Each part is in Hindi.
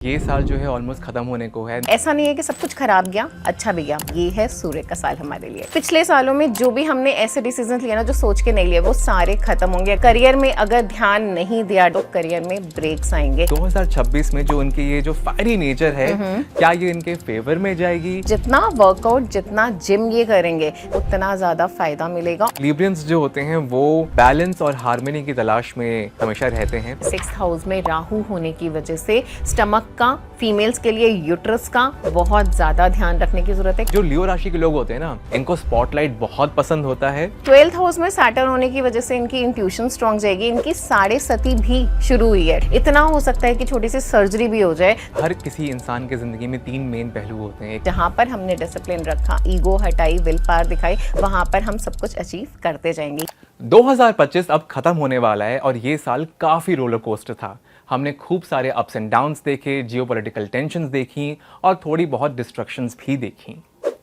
ये साल जो है ऑलमोस्ट खत्म होने को है। ऐसा नहीं है कि सब कुछ खराब गया, अच्छा भी गया। ये है सूर्य का साल हमारे लिए। पिछले सालों में जो भी हमने ऐसे डिसीजन लिए ना जो सोच के नहीं लिए, वो सारे खत्म होंगे। करियर में अगर ध्यान नहीं दिया तो करियर में ब्रेक्स आएंगे। 2026 में जो उनकी ये जो फायरी नेचर है, क्या ये इनके फेवर में जाएगी? जितना वर्कआउट, जितना जिम ये करेंगे, उतना ज्यादा फायदा मिलेगा। लिब्रियंस जो होते हैं वो बैलेंस और हार्मनी की तलाश में हमेशा रहते हैं। 6th हाउस में राहु होने की वजह से स्टमक का, फीमेल्स के लिए यूट्रस का बहुत ज्यादा ध्यान रखने की जरूरत है। जो लियो राशि के लोग होते हैं ना, इनको स्पॉटलाइट बहुत पसंद होता है। 12th हाउस में सैटर्न होने की वजह से इनकी इंट्यूशन स्ट्रांग जाएगी। इनकी साढ़े सती भी शुरू हुई है। इतना हो सकता है कि छोटी सी सर्जरी भी हो जाए। हर किसी इंसान के जिंदगी में 3 मेन पहलू होते हैं। जहाँ पर हमने डिसिप्लिन रखा, ईगो हटाई, विल पावर दिखाई, वहां पर हम सब कुछ अचीव करते जाएंगे। 2025 अब खत्म होने वाला है और ये साल काफी रोलर कोस्टर था। हमने खूब सारे अप्स एंड डाउन्स देखे, जियोपॉलिटिकल टेंशंस देखी और थोड़ी बहुत डिस्ट्रक्शंस भी देखी।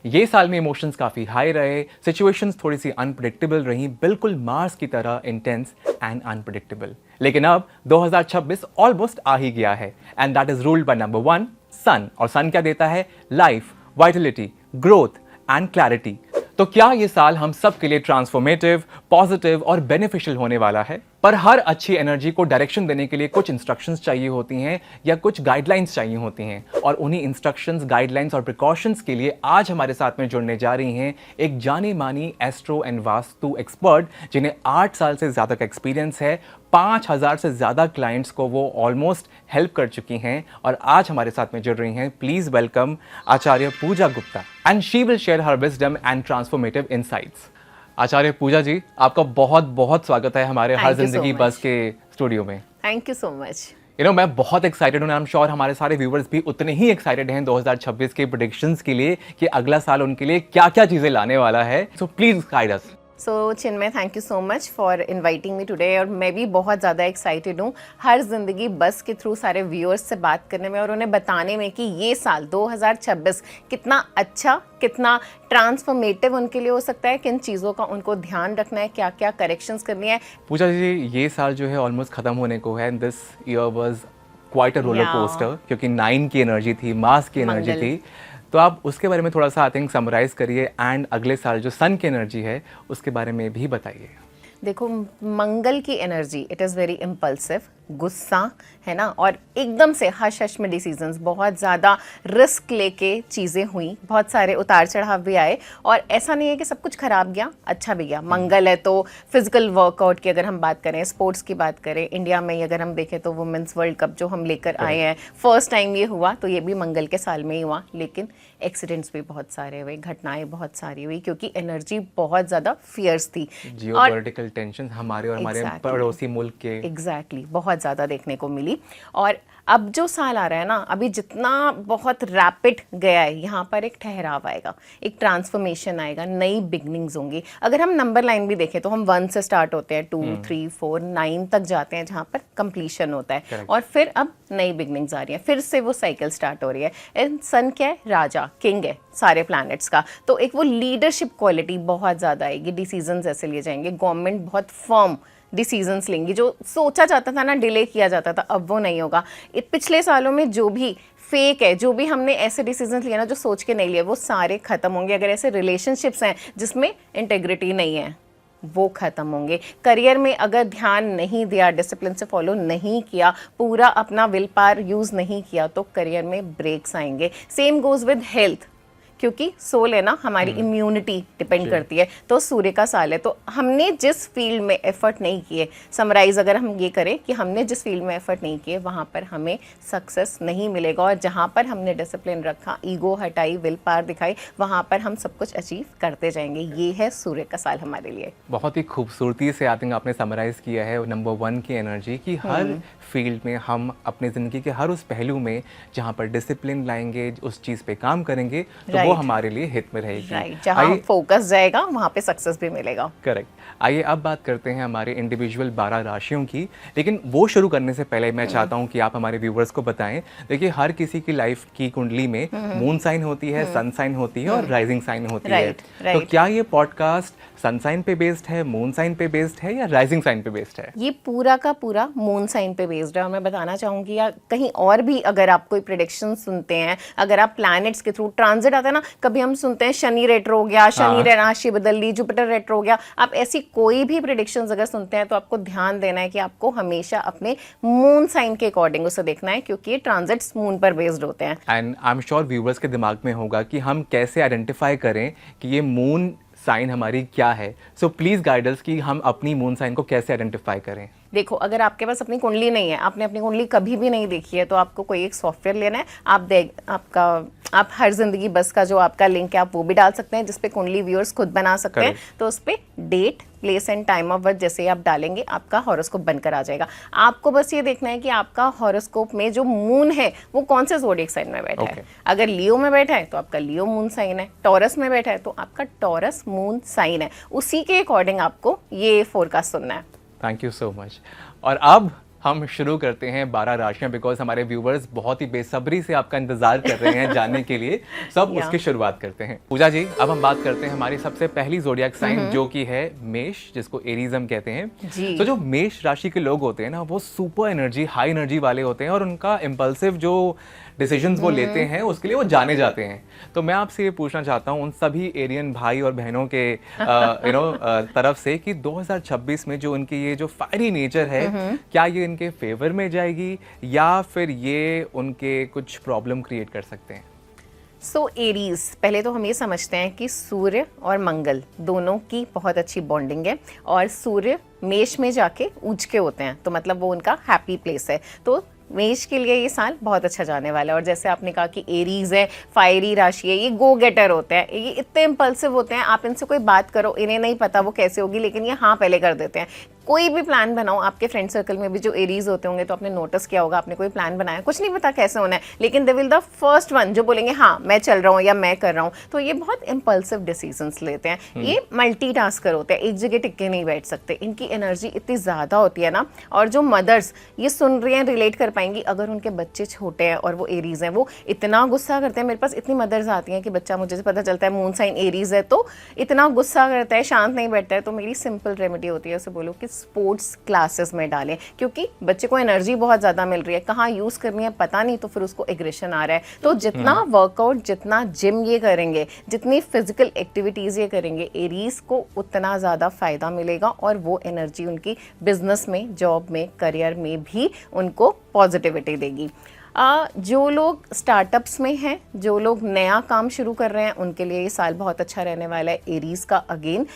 ये साल में इमोशंस काफी हाई रहे, सिचुएशंस थोड़ी सी अनप्रेडिक्टेबल रही, बिल्कुल मार्स की तरह इंटेंस एंड अनप्रेडिक्टेबल। लेकिन अब 2026 ऑलमोस्ट आ ही गया है and that is ruled by number 1 सन। और सन क्या देता है? Life, Vitality, growth and clarity. तो क्या ये साल हम सब के लिए ट्रांसफॉर्मेटिव, पॉजिटिव और बेनिफिशियल होने वाला है? पर हर अच्छी एनर्जी को डायरेक्शन देने के लिए कुछ इंस्ट्रक्शंस चाहिए होती हैं या कुछ गाइडलाइंस चाहिए होती हैं, और उन्हीं इंस्ट्रक्शंस, गाइडलाइंस और प्रिकॉशंस के लिए आज हमारे साथ में जुड़ने जा रही हैं एक जानी मानी एस्ट्रो एंड वास्तु एक्सपर्ट, जिन्हें 8 साल से ज़्यादा का एक्सपीरियंस है। 5000 से ज़्यादा क्लाइंट्स को वो ऑलमोस्ट हेल्प कर चुकी हैं और आज हमारे साथ में जुड़ रही हैं। Please welcome Acharya Pooja Gupta and she will share her wisdom and transformative insights. Acharya Pooja ji, आपका बहुत बहुत स्वागत है हमारे हर जिंदगी बस के स्टूडियो में। Thank you so much. मैं बहुत एक्साइटेड हूँ, आई एम श्योर हमारे सारे व्यूवर्स भी उतने ही एक्साइटेड हैं 2026 के प्रेडिक्शंस के लिए कि अगला साल उनके लिए क्या क्या चीज़ें लाने वाला है। So please guide us. So Chinmay, thank you so much for inviting me today. और मैं भी बहुत ज़्यादा एक्साइटेड हूँ हर जिंदगी बस के थ्रू सारे व्यूअर्स से बात करने में और उन्हें बताने में कि ये साल 2026 कितना अच्छा, कितना ट्रांसफॉर्मेटिव उनके लिए हो सकता है, किन चीज़ों का उनको ध्यान रखना है, क्या क्या करेक्शंस करनी है। पूजा जी, ये साल जो है ऑलमोस्ट खत्म होने को है। This year was quite a roller coaster, क्योंकि 9 की एनर्जी थी, मास की एनर्जी थी। तो आप उसके बारे में थोड़ा सा आई थिंक समराइज करिए एंड अगले साल जो सन की एनर्जी है उसके बारे में भी बताइए। देखो, मंगल की energy, it is very impulsive, गुस्सा है ना, और एकदम से हश हश में डिसीजंस, बहुत ज़्यादा रिस्क लेके चीज़ें हुई, बहुत सारे उतार चढ़ाव भी आए। और ऐसा नहीं है कि सब कुछ खराब गया, अच्छा भी गया। मंगल है तो फिजिकल वर्कआउट की अगर हम बात करें, स्पोर्ट्स की बात करें, इंडिया में अगर हम देखें तो वुमेंस वर्ल्ड कप जो हम लेकर आए हैं, फर्स्ट टाइम ये हुआ, तो ये भी मंगल के साल में ही हुआ। लेकिन एक्सीडेंट्स भी बहुत सारे हुए, घटनाएं बहुत सारी हुई, क्योंकि एनर्जी बहुत ज़्यादा फियर्स थी। जियोपॉलिटिकल टेंशन हमारे और हमारे पड़ोसी मुल्क के एग्जैक्टली बहुत ज़्यादा देखने को मिली। और अब जो साल आ रहा है ना, अभी जितना बहुत रैपिड गया है, यहाँ पर एक ठहराव आएगा, एक ट्रांसफॉर्मेशन आएगा, नई बिगनिंग्स होंगी। अगर हम नंबर लाइन भी देखें तो हम 1 से स्टार्ट होते हैं, 2, 3, 4, 9 तक जाते हैं, जहाँ पर कंप्लीशन होता है। Correct. और फिर अब नई बिगनिंग्स आ रही हैं, फिर से वो साइकिल स्टार्ट हो रही है। एंड सन क्या है? राजा, किंग है सारे प्लैनेट्स का। तो एक वो लीडरशिप क्वालिटी बहुत ज़्यादा आएगी, डिसीजंस ऐसे लिए जाएंगे, गवर्नमेंट बहुत फर्म डिसीजंस लेंगी। जो सोचा जाता था ना, डिले किया जाता था, अब वो नहीं होगा। पिछले सालों में जो भी फेक है, जो भी हमने ऐसे डिसीजंस लिए ना जो सोच के नहीं लिए, वो सारे खत्म होंगे। अगर ऐसे रिलेशनशिप्स हैं जिसमें इंटेग्रिटी नहीं है, वो खत्म होंगे। करियर में अगर ध्यान नहीं दिया, डिसिप्लिन से फॉलो नहीं किया, पूरा अपना विल पावर यूज़ नहीं किया, तो करियर में ब्रेक्स आएंगे। सेम गोज विद हेल्थ, क्योंकि सोल है ना, हमारी इम्यूनिटी डिपेंड करती है। तो सूर्य का साल है, तो हमने जिस फील्ड में एफर्ट नहीं किए, समराइज अगर हम ये करें कि हमने जिस फील्ड में एफर्ट नहीं किए, वहाँ पर हमें सक्सेस नहीं मिलेगा। और जहाँ पर हमने डिसिप्लिन रखा, ईगो हटाई, विल पावर दिखाई, वहाँ पर हम सब कुछ अचीव करते जाएंगे। ये है सूर्य का साल हमारे लिए। बहुत ही खूबसूरती से आई थिंक आपने समराइज किया है नंबर 1 की एनर्जी कि हर फील्ड में हम अपने ज़िंदगी के हर उस पहलू में जहाँ पर डिसिप्लिन लाएंगे, उस चीज़ पे काम करेंगे, तो वो हमारे लिए हित में रहेगी। राइट, जहाँ फोकस जाएगा वहाँ पे सक्सेस भी मिलेगा। करेक्ट। आइए अब बात करते हैं हमारे इंडिविजुअल 12 राशियों की, लेकिन वो शुरू करने से पहले मैं चाहता हूँ कि आप हमारे व्यूवर्स को बताएं। देखिए, हर किसी की लाइफ की कुंडली में मून साइन होती है, सन साइन होती है और राइजिंग साइन होती है। तो क्या ये पॉडकास्ट सन साइन पे बेस्ड है, मून साइन पे बेस्ड है या राइजिंग साइन पे बेस्ड है? ये पूरा का पूरा मून साइन पे बेस्ड है। और मैं बताना चाहूंगी, या कहीं और भी अगर आप कोई प्रेडिक्शन सुनते हैं, अगर आप प्लैनेट्स के थ्रू ट्रांजिट आता है ना, कभी हम सुनते हैं शनि रेट्रो हो गया, शनि राशि बदल ली, जुपिटर रेट्रो हो गया, आप ऐसी कोई भी प्रेडिक्शंस अगर सुनते हैं तो आपको ध्यान देना है कि आपको हमेशा अपने मून साइन के अकॉर्डिंग उसे देखना है, क्योंकि ये ट्रांजिट्स मून पर बेस्ड होते हैं। And I am sure viewers के दिमाग में होगा कि हम कैसे आइडेंटिफाई करें कि ये मून साइन हमारी क्या है। सो प्लीज गाइड अस कि हम अपनी मून साइन को कैसे आइडेंटिफाई करें। देखो, अगर आपके पास अपनी कुंडली नहीं है, आपने अपनी कुंडली कभी भी नहीं देखी है, तो आपको कोई एक सॉफ्टवेयर लेना है। आप हर जिंदगी बस का जो आपका लिंक है आप वो भी डाल सकते हैं, जिसपे कुंडली व्यूअर्स खुद बना सकते हैं। तो उस पे date, place and time of birth जैसे आप डालेंगे, आपका हॉरोस्कोप बनकर आ जाएगा। आपको बस ये देखना है कि आपका हॉरोस्कोप में जो मून है वो कौन से ज़ोडिएक साइन में बैठा है। अगर लियो में बैठा है तो आपका लियो मून साइन है, टॉरस में बैठा है तो आपका टॉरस मून साइन है। उसी के अकॉर्डिंग आपको ये फोरकास्ट सुनना है। Thank you so much. और अब हम शुरू करते हैं 12 राशियां, बिकॉज हमारे व्यूवर्स बहुत ही बेसब्री से आपका इंतजार कर रहे हैं जानने के लिए। सब उसकी शुरुआत करते हैं। पूजा जी, अब हम बात करते हैं हमारी सबसे पहली जोडियाक साइन, जो कि है मेष, जिसको एरीज हम कहते हैं। तो जो मेष राशि के लोग होते हैं ना, वो सुपर एनर्जी, हाई एनर्जी वाले होते हैं और उनका इम्पल्सिव जो डिसीजंस वो लेते हैं उसके लिए वो जाने जाते हैं। तो मैं आपसे ये पूछना चाहता हूँ उन सभी एरियन भाई और बहनों के तरफ से कि 2026 में जो उनकी ये जो फायरी नेचर है, क्या ये इनके फेवर में जाएगी या फिर ये उनके कुछ प्रॉब्लम क्रिएट कर सकते हैं? सो एरीज, पहले तो हम ये समझते हैं कि सूर्य और मंगल दोनों की बहुत अच्छी बॉन्डिंग है और सूर्य मेष में जाके उच्च के होते हैं, तो मतलब वो उनका हैप्पी प्लेस है। तो मेष के लिए ये साल बहुत अच्छा जाने वाला है। और जैसे आपने कहा कि एरीज है, फायरी राशि है, ये गो गेटर होते हैं, ये इतने इम्पल्सिव होते हैं, आप इनसे कोई बात करो, इन्हें नहीं पता वो कैसे होगी, लेकिन ये हाँ पहले कर देते हैं। कोई भी प्लान बनाओ, आपके फ्रेंड सर्कल में भी जो एरीज होते होंगे तो आपने नोटिस किया होगा, आपने कोई प्लान बनाया, कुछ नहीं पता कैसे होना है, लेकिन they will the first one जो बोलेंगे हाँ मैं चल रहा हूँ या मैं कर रहा हूँ। तो ये बहुत इम्पल्सिव डिसीजंस लेते हैं। ये मल्टीटास्कर होते हैं, एक जगह टिके नहीं बैठ सकते, इनकी एनर्जी इतनी ज़्यादा होती है ना। और जो मदर्स ये सुन रही हैं, रिलेट कर पाएंगी, अगर उनके बच्चे छोटे हैं और वो एरीज हैं, वो इतना गुस्सा करते हैं। मेरे पास इतनी मदर्स आती हैं कि बच्चा, मुझे पता चलता है मून साइन एरीज है, तो इतना गुस्सा करता है, शांत नहीं बैठता है। तो मेरी सिंपल रेमेडी होती है, उसे बोलो कि स्पोर्ट्स क्लासेस में डालें, क्योंकि बच्चे को एनर्जी बहुत ज़्यादा मिल रही है, कहाँ यूज़ करनी है पता नहीं, तो फिर उसको एग्रेशन आ रहा है। तो जितना वर्कआउट, जितना जिम ये करेंगे, जितनी फिजिकल एक्टिविटीज़ ये करेंगे, एरीज को उतना ज़्यादा फ़ायदा मिलेगा और वो एनर्जी उनकी बिजनेस में, जॉब में, करियर में भी उनको पॉजिटिविटी देगी। जो लोग स्टार्टअप्स में हैं, जो लोग नया काम शुरू कर रहे हैं, उनके लिए ये साल बहुत अच्छा रहने वाला है। एरीज का अगेन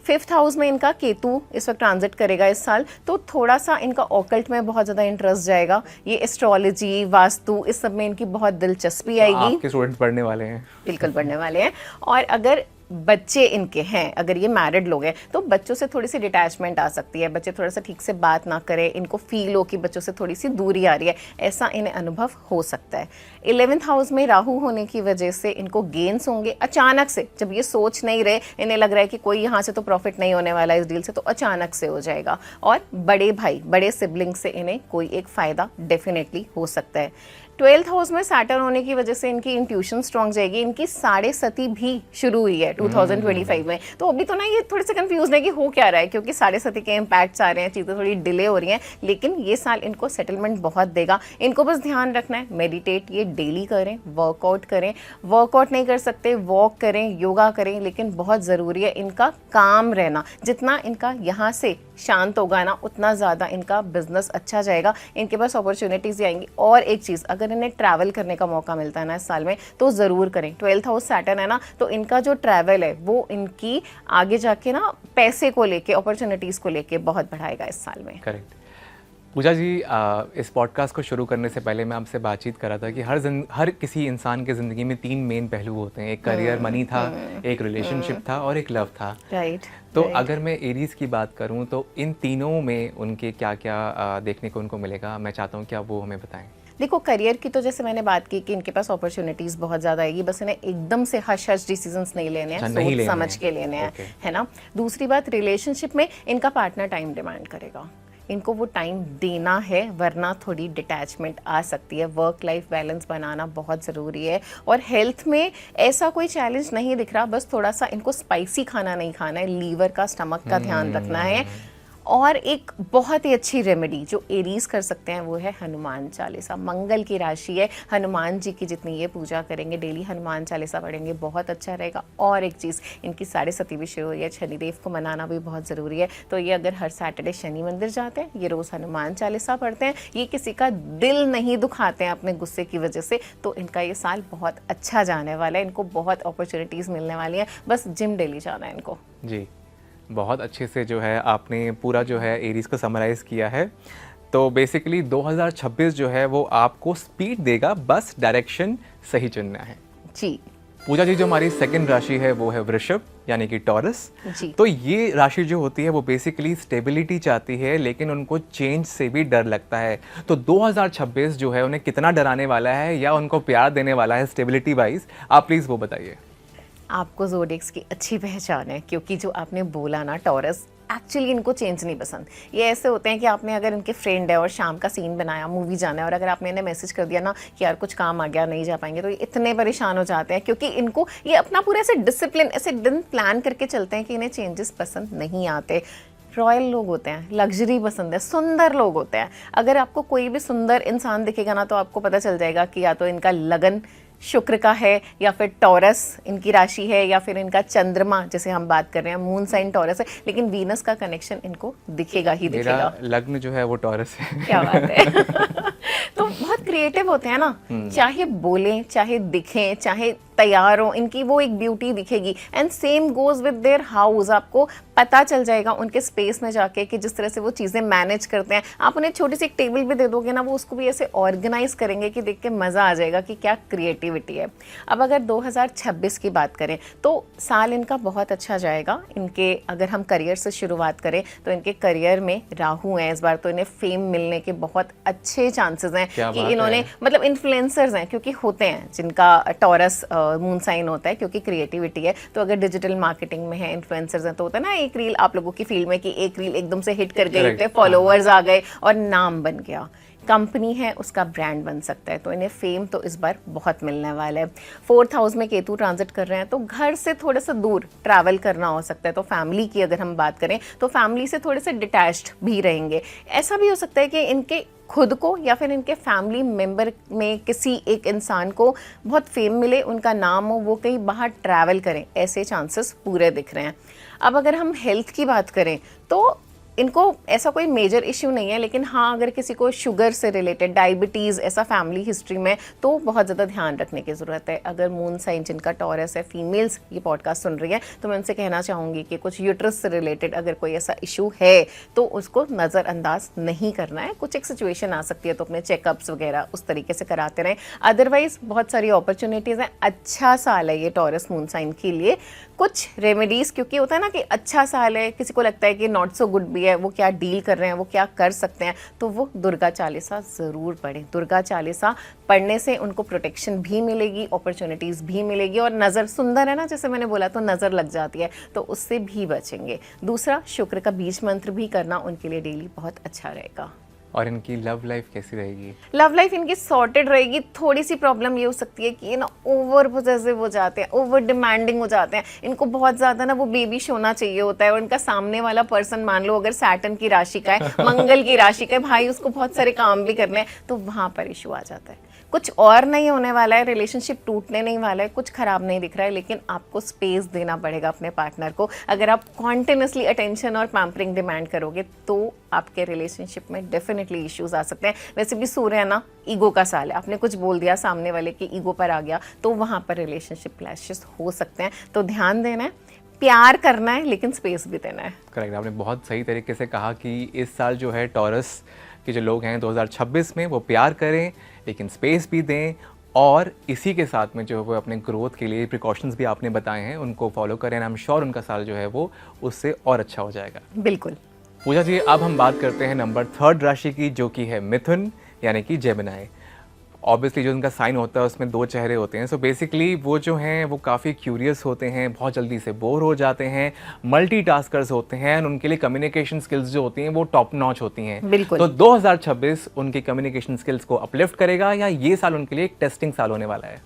5th हाउस में इनका केतु इस वक्त ट्रांजिट करेगा इस साल, तो थोड़ा सा इनका ऑकल्ट में बहुत ज़्यादा इंटरेस्ट जाएगा। ये एस्ट्रोलॉजी, वास्तु, इस सब में इनकी बहुत दिलचस्पी आएगी। आपके स्टूडेंट्स पढ़ने वाले हैं? बिल्कुल पढ़ने वाले हैं। और अगर बच्चे इनके हैं, अगर ये मैरिड लोग हैं, तो बच्चों से थोड़ी सी डिटैचमेंट आ सकती है, बच्चे थोड़ा सा ठीक से बात ना करें, इनको फील हो कि बच्चों से थोड़ी सी दूरी आ रही है, ऐसा इन्हें अनुभव हो सकता है। 11th हाउस में राहु होने की वजह से इनको गेन्स होंगे अचानक से, जब ये सोच नहीं रहे, इन्हें लग रहा है कि कोई यहाँ से तो प्रॉफिट नहीं होने वाला इस डील से, तो अचानक से हो जाएगा। और बड़े भाई, बड़े सिबलिंग से इन्हें कोई एक फ़ायदा डेफिनेटली हो सकता है। 12th हाउस में सैटर्न होने की वजह से इनकी इंट्यूशन स्ट्रांग जाएगी। इनकी साढ़े सती भी शुरू हुई है 2025 में, तो अभी तो ना ये थोड़े से कंफ्यूज है कि हो क्या रहा है, क्योंकि साढ़े सती के इम्पैक्ट्स आ रहे हैं, चीज़ें थोड़ी डिले हो रही हैं, लेकिन ये साल इनको सेटलमेंट बहुत देगा। इनको बस ध्यान रखना है, मेडिटेट ये डेली करें, वर्कआउट करें, वर्कआउट नहीं कर सकते वॉक करें, योगा करें, लेकिन बहुत ज़रूरी है इनका काम रहना। जितना इनका यहाँ से शांत होगा ना, उतना ज़्यादा इनका बिजनेस अच्छा जाएगा, इनके पास अपॉर्चुनिटीज़ आएंगी। और एक चीज़, अगर इन्हें ट्रैवल करने का मौका मिलता है ना इस साल में, तो ज़रूर करें। 12th हाउस सैटर्न है ना, तो इनका जो ट्रैवल है वो इनकी आगे जाके ना पैसे को लेके, अपॉर्चुनिटीज़ को लेके बहुत बढ़ाएगा इस साल में। करेक्ट। पूजा जी, इस पॉडकास्ट को शुरू करने से पहले मैं आपसे बातचीत कर रहा था कि हर किसी इंसान के ज़िंदगी में 3 मेन पहलू होते हैं। एक करियर, मनी था, एक रिलेशनशिप था और एक लव था। राइट। तो अगर मैं एरीज की बात करूं तो इन तीनों में उनके क्या क्या देखने को उनको मिलेगा, मैं चाहता हूं कि आप वो हमें बताएं। देखो करियर की तो जैसे मैंने बात की कि इनके पास अपॉर्चुनिटीज बहुत ज़्यादा आएगी, बस इन्हें एकदम से हश हश डिसीजंस नहीं लेने हैं, अच्छा, नहीं सोच लेने समझ हैं। के लेने हैं, Okay. है ना। दूसरी बात, रिलेशनशिप में इनका पार्टनर टाइम डिमांड करेगा, इनको वो टाइम देना है, वरना थोड़ी डिटैचमेंट आ सकती है। वर्क लाइफ बैलेंस बनाना बहुत ज़रूरी है। और हेल्थ में ऐसा कोई चैलेंज नहीं दिख रहा, बस थोड़ा सा इनको स्पाइसी खाना नहीं खाना है, लीवर का, स्टमक का ध्यान रखना है। और एक बहुत ही अच्छी रेमेडी जो एरीज कर सकते हैं वो है हनुमान चालीसा। मंगल की राशि है, हनुमान जी की जितनी ये पूजा करेंगे, डेली हनुमान चालीसा पढ़ेंगे, बहुत अच्छा रहेगा। और एक चीज़, इनकी 7.5 भी शुरू हुई है, शनिदेव को मनाना भी बहुत ज़रूरी है। तो ये अगर हर सैटरडे शनि मंदिर जाते हैं, ये रोज़ हनुमान चालीसा पढ़ते हैं, ये किसी का दिल नहीं दुखाते हैं अपने गुस्से की वजह से, तो इनका ये साल बहुत अच्छा जाने वाला है। इनको बहुत अपॉर्चुनिटीज़ मिलने वाली हैं, बस जिम डेली जाना है इनको। जी, बहुत अच्छे से जो है आपने पूरा जो है एरीज को समराइज़ किया है। तो बेसिकली 2026 जो है वो आपको स्पीड देगा, बस डायरेक्शन सही चुनना है। जी पूजा जी, जो हमारी सेकंड राशि है वो है वृषभ यानी कि टॉरस। जी। तो ये राशि जो होती है वो बेसिकली स्टेबिलिटी चाहती है, लेकिन उनको चेंज से भी डर लगता है। तो 2026 जो है उन्हें कितना डराने वाला है या उनको प्यार देने वाला है स्टेबिलिटी वाइज, आप प्लीज़ वो बताइए। आपको ज़ोडिएक्स की अच्छी पहचान है, क्योंकि जो आपने बोला ना टॉरस, एक्चुअली इनको चेंज नहीं पसंद। ये ऐसे होते हैं कि आपने अगर इनके फ्रेंड है और शाम का सीन बनाया, मूवी जाना है, और अगर आपने इन्हें मैसेज कर दिया ना कि यार कुछ काम आ गया नहीं जा पाएंगे, तो ये इतने परेशान हो जाते हैं, क्योंकि इनको ये अपना पूरा ऐसे डिसिप्लिन, ऐसे दिन प्लान करके चलते हैं कि इन्हें चेंजेस पसंद नहीं आते। रॉयल लोग होते हैं, लग्जरी पसंद है, सुंदर लोग होते हैं। अगर आपको कोई भी सुंदर इंसान दिखेगा ना, तो आपको पता चल जाएगा कि या तो इनका लगन शुक्र का है, या फिर टॉरस इनकी राशि है, या फिर इनका चंद्रमा, जैसे हम बात कर रहे हैं मून साइन टॉरस है, लेकिन वीनस का कनेक्शन इनको दिखेगा ही दिखेगा। मेरा लग्न जो है वो टॉरस है। क्या बात है। तो बहुत क्रिएटिव होते हैं ना, चाहे बोलें, चाहे दिखें, चाहे तैयार हो, इनकी वो एक ब्यूटी दिखेगी। And same goes with their house, आपको पता चल जाएगा उनके स्पेस में जाके कि जिस तरह से वो चीज़ें मैनेज करते हैं। आप उन्हें छोटी सी एक टेबल भी दे दोगे ना, वो उसको भी ऐसे ऑर्गेनाइज करेंगे कि देख के मज़ा आ जाएगा कि क्या क्रिएटिविटी है। अब अगर 2026 की बात करें तो साल इनका बहुत अच्छा जाएगा। इनके अगर हम करियर से शुरुआत करें तो इनके करियर में राहु है इस बार, तो इन्हें फेम मिलने के बहुत अच्छे चांसेस हैं कि इन्होंने, मतलब इन्फ्लुएंसर्स हैं, क्योंकि होते हैं जिनका टॉरस मून साइन होता है, क्योंकि क्रिएटिविटी है। तो अगर डिजिटल मार्केटिंग में है, इन्फ्लुएंसर्स हैं, तो होता है ना एक रील आप लोगों की फील्ड में कि एक रील एकदम से हिट कर गई, इतने फॉलोअर्स आ गए और नाम बन गया, कंपनी है उसका ब्रांड बन सकता है। तो इन्हें फेम तो इस बार बहुत मिलने वाला है। 4th हाउस में केतु ट्रांजिट कर रहे हैं, तो घर से थोड़ा सा दूर ट्रैवल करना हो सकता है। तो फैमिली की अगर हम बात करें तो फैमिली से थोड़े से डिटैच्ड भी रहेंगे। ऐसा भी हो सकता है कि इनके खुद को या फिर इनके फैमिली मेंबर में किसी एक इंसान को बहुत फेम मिले, उनका नाम हो, वो कहीं बाहर ट्रैवल करें, ऐसे चांसेस पूरे दिख रहे हैं। अब अगर हम हेल्थ की बात करें तो इनको ऐसा कोई मेजर इश्यू नहीं है, लेकिन हाँ अगर किसी को शुगर से रिलेटेड, डायबिटीज़ ऐसा फैमिली हिस्ट्री में, तो बहुत ज़्यादा ध्यान रखने की ज़रूरत है। अगर मून साइन जिनका टॉरस है, फीमेल्स ये पॉडकास्ट सुन रही है, तो मैं उनसे कहना चाहूँगी कि कुछ यूट्रस से रिलेटेड अगर कोई ऐसा इशू है तो उसको नज़रअंदाज नहीं करना है। कुछ एक सिचुएशन आ सकती है तो अपने चेकअप्स वगैरह उस तरीके से कराते रहें। अदरवाइज बहुत सारी अपॉर्चुनिटीज़ हैं। अच्छा साल है ये टॉरस मून साइन के लिए। कुछ रेमेडीज़, क्योंकि होता है ना कि अच्छा साल है, किसी को लगता है कि नॉट सो गुड भी है, वो क्या डील कर रहे हैं, वो क्या कर सकते हैं, तो वो दुर्गा चालीसा ज़रूर पढ़ें। दुर्गा चालीसा पढ़ने से उनको प्रोटेक्शन भी मिलेगी, अपॉर्चुनिटीज़ भी मिलेगी, और नज़र सुंदर है ना, जैसे मैंने बोला, तो नज़र लग जाती है, तो उससे भी बचेंगे। दूसरा, शुक्र का बीज मंत्र भी करना उनके लिए डेली बहुत अच्छा रहेगा। और इनकी लव लाइफ कैसी रहेगी? लव लाइफ इनकी सॉर्टेड रहेगी। थोड़ी सी प्रॉब्लम ये हो सकती है कि ये ना ओवर पोजेसिव हो जाते हैं, ओवर डिमांडिंग हो जाते हैं। इनको बहुत ज़्यादा ना वो बेबीश होना चाहिए होता है, और इनका सामने वाला पर्सन मान लो अगर सैटर्न की राशि का है, मंगल की राशि का है, भाई उसको बहुत सारे काम भी करने हैं, तो वहाँ पर इशू आ जाता है। कुछ और नहीं होने वाला है, रिलेशनशिप टूटने नहीं वाला है, कुछ खराब नहीं दिख रहा है, लेकिन आपको स्पेस देना पड़ेगा अपने पार्टनर को। अगर आप कॉन्टिन्यूसली अटेंशन और पैम्परिंग डिमांड करोगे तो आपके रिलेशनशिप में डेफिनेटली इश्यूज आ सकते हैं। वैसे भी सूर्य है ना, ईगो का साल है, आपने कुछ बोल दिया, सामने वाले की ईगो पर आ गया, तो वहाँ पर रिलेशनशिप क्लैशेस हो सकते हैं। तो ध्यान देना है, प्यार करना है, लेकिन स्पेस भी देना है। करेक्ट, आपने बहुत सही तरीके से कहा कि इस साल जो है टॉरस के जो लोग हैं 2026 में वो प्यार करें, लेकिन स्पेस भी दें, और इसी के साथ में जो है वो अपने ग्रोथ के लिए प्रिकॉशंस भी आपने बताए हैं उनको फॉलो करें। आई एम श्योर उनका साल जो है वो उससे और अच्छा हो जाएगा। बिल्कुल। पूजा जी, अब हम बात करते हैं नंबर 3rd राशि की, जो कि है मिथुन यानी कि जेमिनी। ऑब्वियसली जो उनका साइन होता है उसमें 2 चेहरे होते हैं, सो बेसिकली वो जो हैं वो काफ़ी क्यूरियस होते हैं, बहुत जल्दी से बोर हो जाते हैं, मल्टीटास्कर्स होते हैं, और उनके लिए कम्युनिकेशन स्किल्स जो होती हैं वो टॉप नॉच होती हैं। बिल्कुल। तो 2026 उनकी कम्युनिकेशन स्किल्स को अपलिफ्ट करेगा, या ये साल उनके लिए एक टेस्टिंग साल होने वाला है?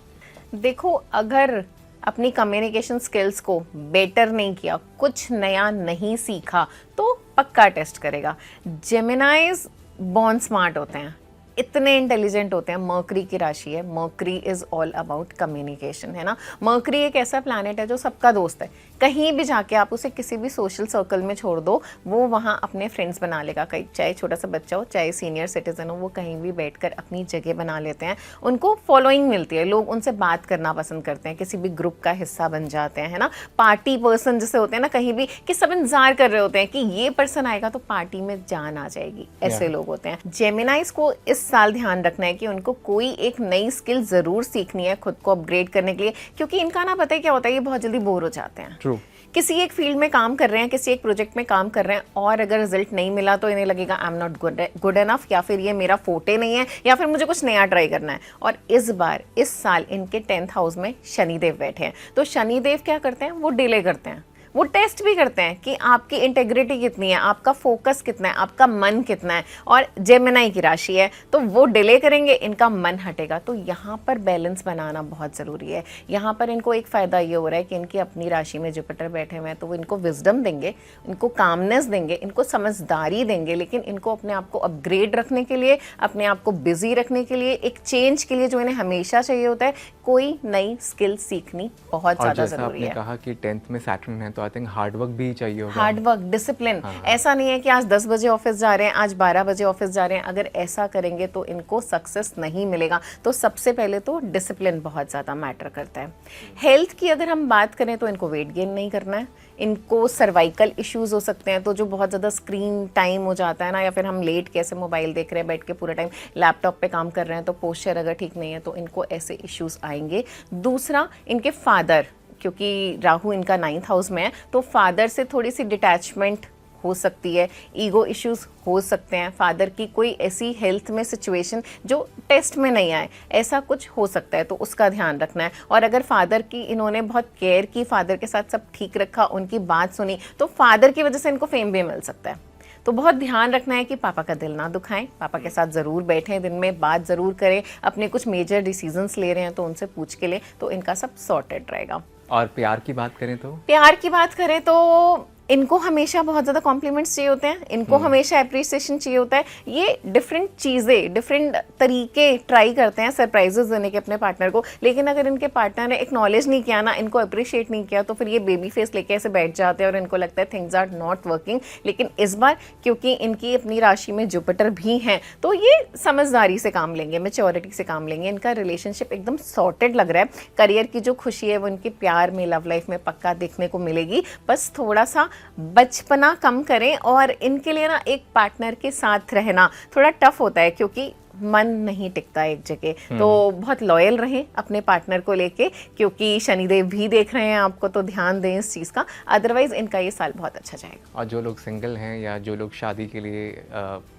देखो, अगर अपनी कम्युनिकेशन स्किल्स को बेटर नहीं किया, कुछ नया नहीं सीखा, तो पक्का टेस्ट करेगा। जेमिनाइज बॉर्न स्मार्ट होते हैं, इतने इंटेलिजेंट होते हैं। मर्करी की राशि है, mercury is all about communication, है ना। मर्करी एक ऐसा प्लैनेट है जो सबका दोस्त है, कहीं भी जाके आप उसे किसी भी सोशल सर्कल में छोड़ दो, वो वहाँ अपने फ्रेंड्स बना लेगा। कहीं चाहे छोटा सा बच्चा हो, चाहे सीनियर सिटीजन हो, वो कहीं भी बैठकर अपनी जगह बना लेते हैं। उनको फॉलोइंग मिलती है, लोग उनसे बात करना पसंद करते हैं, किसी भी ग्रुप का हिस्सा बन जाते हैं, है ना। पार्टी पर्सन जैसे होते हैं ना, कहीं भी कि सब इंतजार कर रहे होते हैं कि ये पर्सन आएगा तो पार्टी में जान आ जाएगी, ऐसे लोग होते हैं। जेमिनाइज को इस साल ध्यान रखना है कि उनको कोई एक नई स्किल जरूर सीखनी है खुद को अपग्रेड करने के लिए, क्योंकि इनका ना पता है क्या होता है, ये बहुत जल्दी बोर हो जाते हैं। True. किसी एक फील्ड में काम कर रहे हैं, किसी एक प्रोजेक्ट में काम कर रहे हैं, और अगर रिजल्ट नहीं मिला तो इन्हें लगेगा I am not good enough, या फिर ये मेरा फोटे नहीं है, या फिर मुझे कुछ नया ट्राई करना है। और इस साल इनके 10th हाउस में शनिदेव बैठे हैं, तो शनिदेव क्या करते हैं, वो डिले करते हैं, वो टेस्ट भी करते हैं कि आपकी इंटेग्रिटी कितनी है, आपका फोकस कितना है, आपका मन कितना है। और जेमिनाई की राशि है तो वो डिले करेंगे, इनका मन हटेगा। तो यहाँ पर बैलेंस बनाना बहुत ज़रूरी है। यहाँ पर इनको एक फ़ायदा ये हो रहा है कि इनकी अपनी राशि में जुपिटर बैठे हुए हैं, तो वो इनको विजडम देंगे, इनको कामनेस देंगे, इनको समझदारी देंगे, लेकिन इनको अपने आप को अपग्रेड रखने के लिए, अपने आप को बिजी रखने के लिए, एक चेंज के लिए जो इन्हें हमेशा चाहिए होता है, कोई नई स्किल सीखनी बहुत ज़्यादा ज़रूरी है। आपने कहा कि 10th में सैटर्न है, तो आई थिंक हार्ड वर्क भी चाहिए होगा। Hard work, discipline. ऐसा नहीं है कि आज 10 बजे ऑफिस जा रहे हैं, आज 12 बजे ऑफिस जा रहे हैं, अगर ऐसा करेंगे तो इनको सक्सेस नहीं मिलेगा। तो सबसे पहले तो डिसिप्लिन बहुत ज़्यादा मैटर करता है। हेल्थ की अगर हम बात करें तो इनको वेट गेन नहीं करना है, इनको सर्वाइकल इश्यूज हो सकते हैं, तो जो बहुत ज़्यादा स्क्रीन टाइम हो जाता है ना, या फिर हम लेट कैसे मोबाइल देख रहे हैं, बैठ के पूरा टाइम लैपटॉप पे काम कर रहे हैं, तो पोस्चर अगर ठीक नहीं है तो इनको ऐसे इश्यूज आएंगे। दूसरा, इनके फादर, क्योंकि राहु इनका 9th हाउस में है, तो फादर से थोड़ी सी डिटैचमेंट हो सकती है, ईगो इश्यूज हो सकते हैं, फादर की कोई ऐसी हेल्थ में सिचुएशन जो टेस्ट में नहीं आए, ऐसा कुछ हो सकता है, तो उसका ध्यान रखना है। और अगर फादर की इन्होंने बहुत केयर की, फादर के साथ सब ठीक रखा, उनकी बात सुनी, तो फादर की वजह से इनको फेम भी मिल सकता है। तो बहुत ध्यान रखना है कि पापा का दिल ना दुखाएं, पापा के साथ ज़रूर बैठें, दिन में बात ज़रूर करें, अपने कुछ मेजर डिसीजंस ले रहे हैं तो उनसे पूछ के लें, तो इनका सब सॉर्टेड रहेगा। और प्यार की बात करें तो? प्यार की बात करें तो इनको हमेशा बहुत ज़्यादा कॉम्प्लीमेंट्स चाहिए होते हैं, इनको हमेशा अप्रिसिएशन चाहिए होता है। ये डिफरेंट चीज़ें, डिफरेंट तरीके ट्राई करते हैं सरप्राइजेस देने के अपने पार्टनर को, लेकिन अगर इनके पार्टनर ने एक्नॉलेज नहीं किया ना, इनको अप्रिशिएट नहीं किया, तो फिर ये बेबी फेस लेके ऐसे बैठ जाते हैं और इनको लगता है थिंग्स आर नॉट वर्किंग। लेकिन इस बार क्योंकि इनकी अपनी राशि में जुपिटर भी हैं, तो ये समझदारी से काम लेंगे, मैच्योरिटी से काम लेंगे। इनका रिलेशनशिप एकदम सॉर्टेड लग रहा है। करियर की जो खुशी है वो इनके प्यार में, लव लाइफ में पक्का देखने को मिलेगी। बस थोड़ा सा बचपना कम करें, और इनके लिए ना एक पार्टनर के साथ रहना थोड़ा टफ होता है, क्योंकि मन नहीं टिकता एक जगह। तो बहुत लॉयल रहें अपने पार्टनर को लेके, क्योंकि शनिदेव भी देख रहे हैं आपको, तो ध्यान दें इस चीज़ का। अदरवाइज इनका ये साल बहुत अच्छा जाएगा। और जो लोग सिंगल हैं या जो लोग शादी के लिए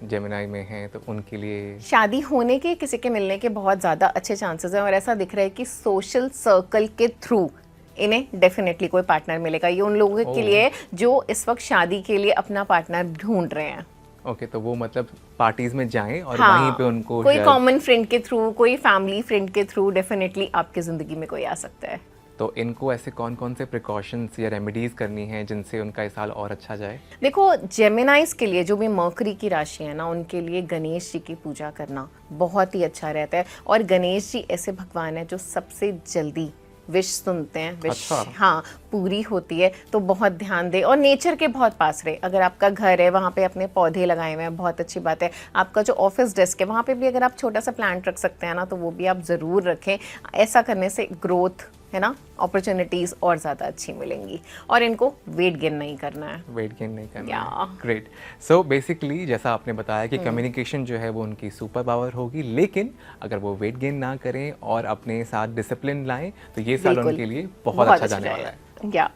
जेमिनाई में हैं, तो उनके लिए शादी होने के, किसी के मिलने के बहुत ज़्यादा अच्छे चांसेस हैं, और ऐसा दिख रहा है कि सोशल सर्कल के थ्रू इन्हें डेफिनेटली कोई पार्टनर मिलेगा। ये उन लोगों के लिए जो इस वक्त शादी के लिए अपना पार्टनर ढूंढ रहे हैं। ओके, तो वो मतलब पार्टीज में जाएं और हाँ, वहीं पे उनको कोई कॉमन फ्रेंड के थ्रू, कोई फैमिली फ्रेंड के थ्रू डेफिनेटली आपकी ज़िंदगी में कोई आ सकता है। तो इनको ऐसे कौन कौन से प्रिकॉशंस या रेमेडीज करनी है जिनसे उनका इस साल और अच्छा जाए? देखो, जेमिनाइज के लिए जो भी मर्करी की राशि है ना, उनके लिए गणेश जी की पूजा करना बहुत ही अच्छा रहता है। और गणेश जी ऐसे भगवान है जो सबसे जल्दी विश सुनते हैं, विश हाँ पूरी होती है। तो बहुत ध्यान दे, और नेचर के बहुत पास रहे। अगर आपका घर है, वहाँ पे अपने पौधे लगाए हुए हैं, बहुत अच्छी बात है। आपका जो ऑफिस डेस्क है, वहाँ पे भी अगर आप छोटा सा प्लांट रख सकते हैं ना, तो वो भी आप ज़रूर रखें। ऐसा करने से ग्रोथ है ना, अपॉर्चुनिटीज और ज़्यादा अच्छी मिलेंगी। और इनको वेट गेन नहीं करना है, वेट गेन नहीं करना है। ग्रेट। सो बेसिकली जैसा आपने बताया कि कम्युनिकेशन जो है वो उनकी सुपर पावर होगी, लेकिन अगर वो वेट गेन ना करें और अपने साथ डिसिप्लिन लाएं, तो ये साल उनके लिए बहुत अच्छा जाने वाला है।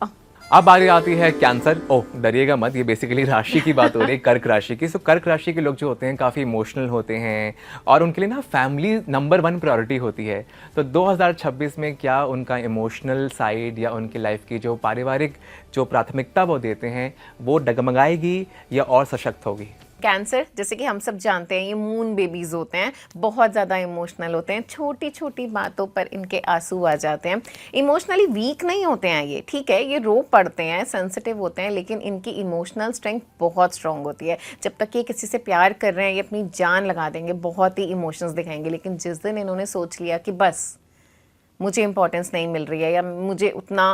अब बारी आती है कैंसर। ओह डरिएगा मत, ये बेसिकली राशि की बात हो रही है, कर्क राशि की। सो कर्क राशि के लोग जो होते हैं काफ़ी इमोशनल होते हैं और उनके लिए ना फैमिली नंबर 1 प्रायोरिटी होती है। तो 2026 में क्या उनका इमोशनल साइड या उनकी लाइफ की जो पारिवारिक जो प्राथमिकता वो देते हैं वो डगमगाएगी या और सशक्त होगी? कैंसर, जैसे कि हम सब जानते हैं, ये मून बेबीज होते हैं, बहुत ज़्यादा इमोशनल होते हैं, छोटी छोटी बातों पर इनके आंसू आ जाते हैं। इमोशनली वीक नहीं होते हैं ये, ठीक है, ये रो पड़ते हैं, सेंसिटिव होते हैं, लेकिन इनकी इमोशनल स्ट्रेंथ बहुत स्ट्रांग होती है। जब तक ये किसी से प्यार कर रहे हैं ये अपनी जान लगा देंगे, बहुत ही इमोशंस दिखाएंगे, लेकिन जिस दिन इन्होंने सोच लिया कि बस मुझे इंपॉर्टेंस नहीं मिल रही है या मुझे उतना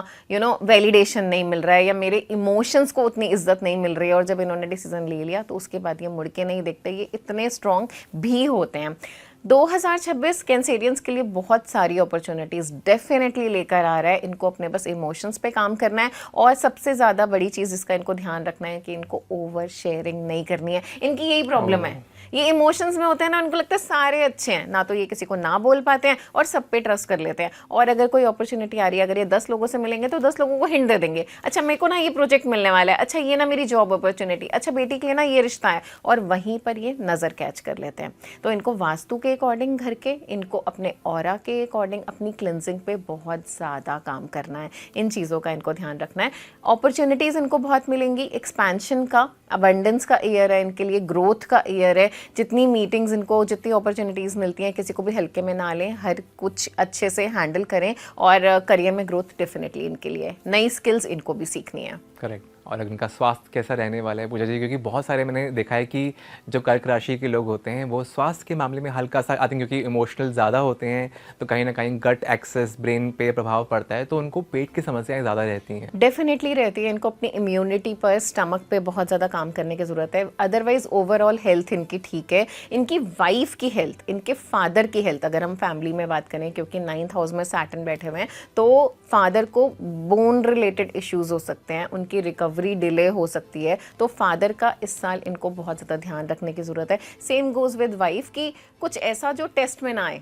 वैलिडेशन नहीं मिल रहा है या मेरे इमोशंस को उतनी इज्जत नहीं मिल रही है, और जब इन्होंने डिसीजन ले लिया तो उसके बाद ये मुड़ के नहीं देखते। ये इतने स्ट्रॉन्ग भी होते हैं। 2026 कैंसेरियंस के लिए बहुत सारी अपॉर्चुनिटीज़ डेफिनेटली लेकर आ रहा है। इनको अपने बस इमोशंस पे काम करना है, और सबसे ज़्यादा बड़ी चीज़ जिसका इनको ध्यान रखना है कि इनको ओवर शेयरिंग नहीं करनी है। इनकी यही प्रॉब्लम है, ये इमोशंस में होते हैं ना, उनको लगता है सारे अच्छे हैं, ना तो ये किसी को ना बोल पाते हैं और सब पे ट्रस्ट कर लेते हैं। और अगर कोई अपॉर्चुनिटी आ रही है, अगर ये 10 लोगों से मिलेंगे तो 10 लोगों को हिंट दे देंगे, अच्छा मेरे को ना ये प्रोजेक्ट मिलने वाला है, अच्छा ये ना मेरी जॉब अपॉर्चुनिटी, अच्छा बेटी के लिए ना ये रिश्ता है, और वहीं पर ये नज़र कैच कर लेते हैं। तो इनको वास्तु के अकॉर्डिंग घर के, इनको अपने ऑरा के अकॉर्डिंग अपनी क्लिनजिंग पे बहुत ज़्यादा काम करना है। इन चीज़ों का इनको ध्यान रखना है। अपॉर्चुनिटीज़ इनको बहुत मिलेंगी, एक्सपेंशन का, अबंडेंस का ईयर है इनके लिए, ग्रोथ का ईयर है। जितनी मीटिंग्स इनको, जितनी अपॉर्चुनिटीज़ मिलती हैं, किसी को भी हल्के में ना लें, हर कुछ अच्छे से हैंडल करें, और करियर में ग्रोथ डेफिनेटली इनके लिए। नई स्किल्स इनको भी सीखनी है। करेक्ट। और अगर इनका स्वास्थ्य कैसा रहने वाला है पूजा जी, क्योंकि बहुत सारे मैंने देखा है कि जो कर्क राशि के लोग होते हैं वो स्वास्थ्य के मामले में हल्का सा आई थिंक, क्योंकि इमोशनल ज़्यादा होते हैं तो कहीं ना कहीं गट एक्सेस ब्रेन पे प्रभाव पड़ता है, तो उनको पेट की समस्याएं ज़्यादा रहती हैं। डेफिनेटली रहती है। इनको अपनी इम्यूनिटी पर, स्टमक पे बहुत ज़्यादा काम करने की ज़रूरत है। अदरवाइज ओवरऑल हेल्थ इनकी ठीक है। इनकी वाइफ की हेल्थ, इनके फादर की हेल्थ, अगर हम फैमिली में बात करें, क्योंकि 9th हाउस में सैटर्न बैठे हुए हैं, तो फादर को बोन रिलेटेड इश्यूज हो सकते हैं, उनकी रिकवरी डिले हो सकती है। तो फादर का इस साल इनको बहुत ज़्यादा ध्यान रखने की ज़रूरत है। सेम गोज़ विद वाइफ की, कुछ ऐसा जो टेस्ट में ना आए,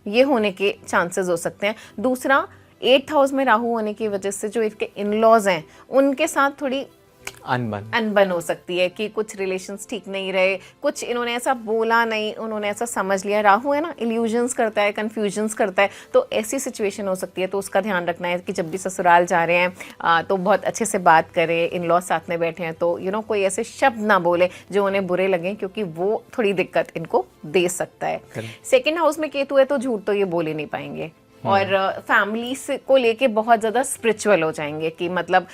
ये होने के चांसेस हो सकते हैं। दूसरा, 8th हाउस में राहु होने की वजह से जो इनके इन-लॉज हैं उनके साथ थोड़ी अनबन हो सकती है कि कुछ रिलेशंस ठीक नहीं रहे, कुछ इन्होंने ऐसा बोला नहीं, उन्होंने ऐसा समझ लिया। राहु है ना, इल्यूजन्स करता है, कंफ्यूजन्स करता है, तो ऐसी सिचुएशन हो सकती है। तो उसका ध्यान रखना है कि जब भी ससुराल जा रहे हैं तो बहुत अच्छे से बात करें। इन लॉ साथ में बैठे हैं तो कोई ऐसे शब्द ना बोले जो उन्हें बुरे लगें, क्योंकि वो थोड़ी दिक्कत इनको दे सकता है। 2nd हाउस में केतु है तो झूठ तो ये बोल ही नहीं पाएंगे, और फैमिली से को लेके बहुत ज़्यादा स्पिरिचुअल हो जाएंगे, कि मतलब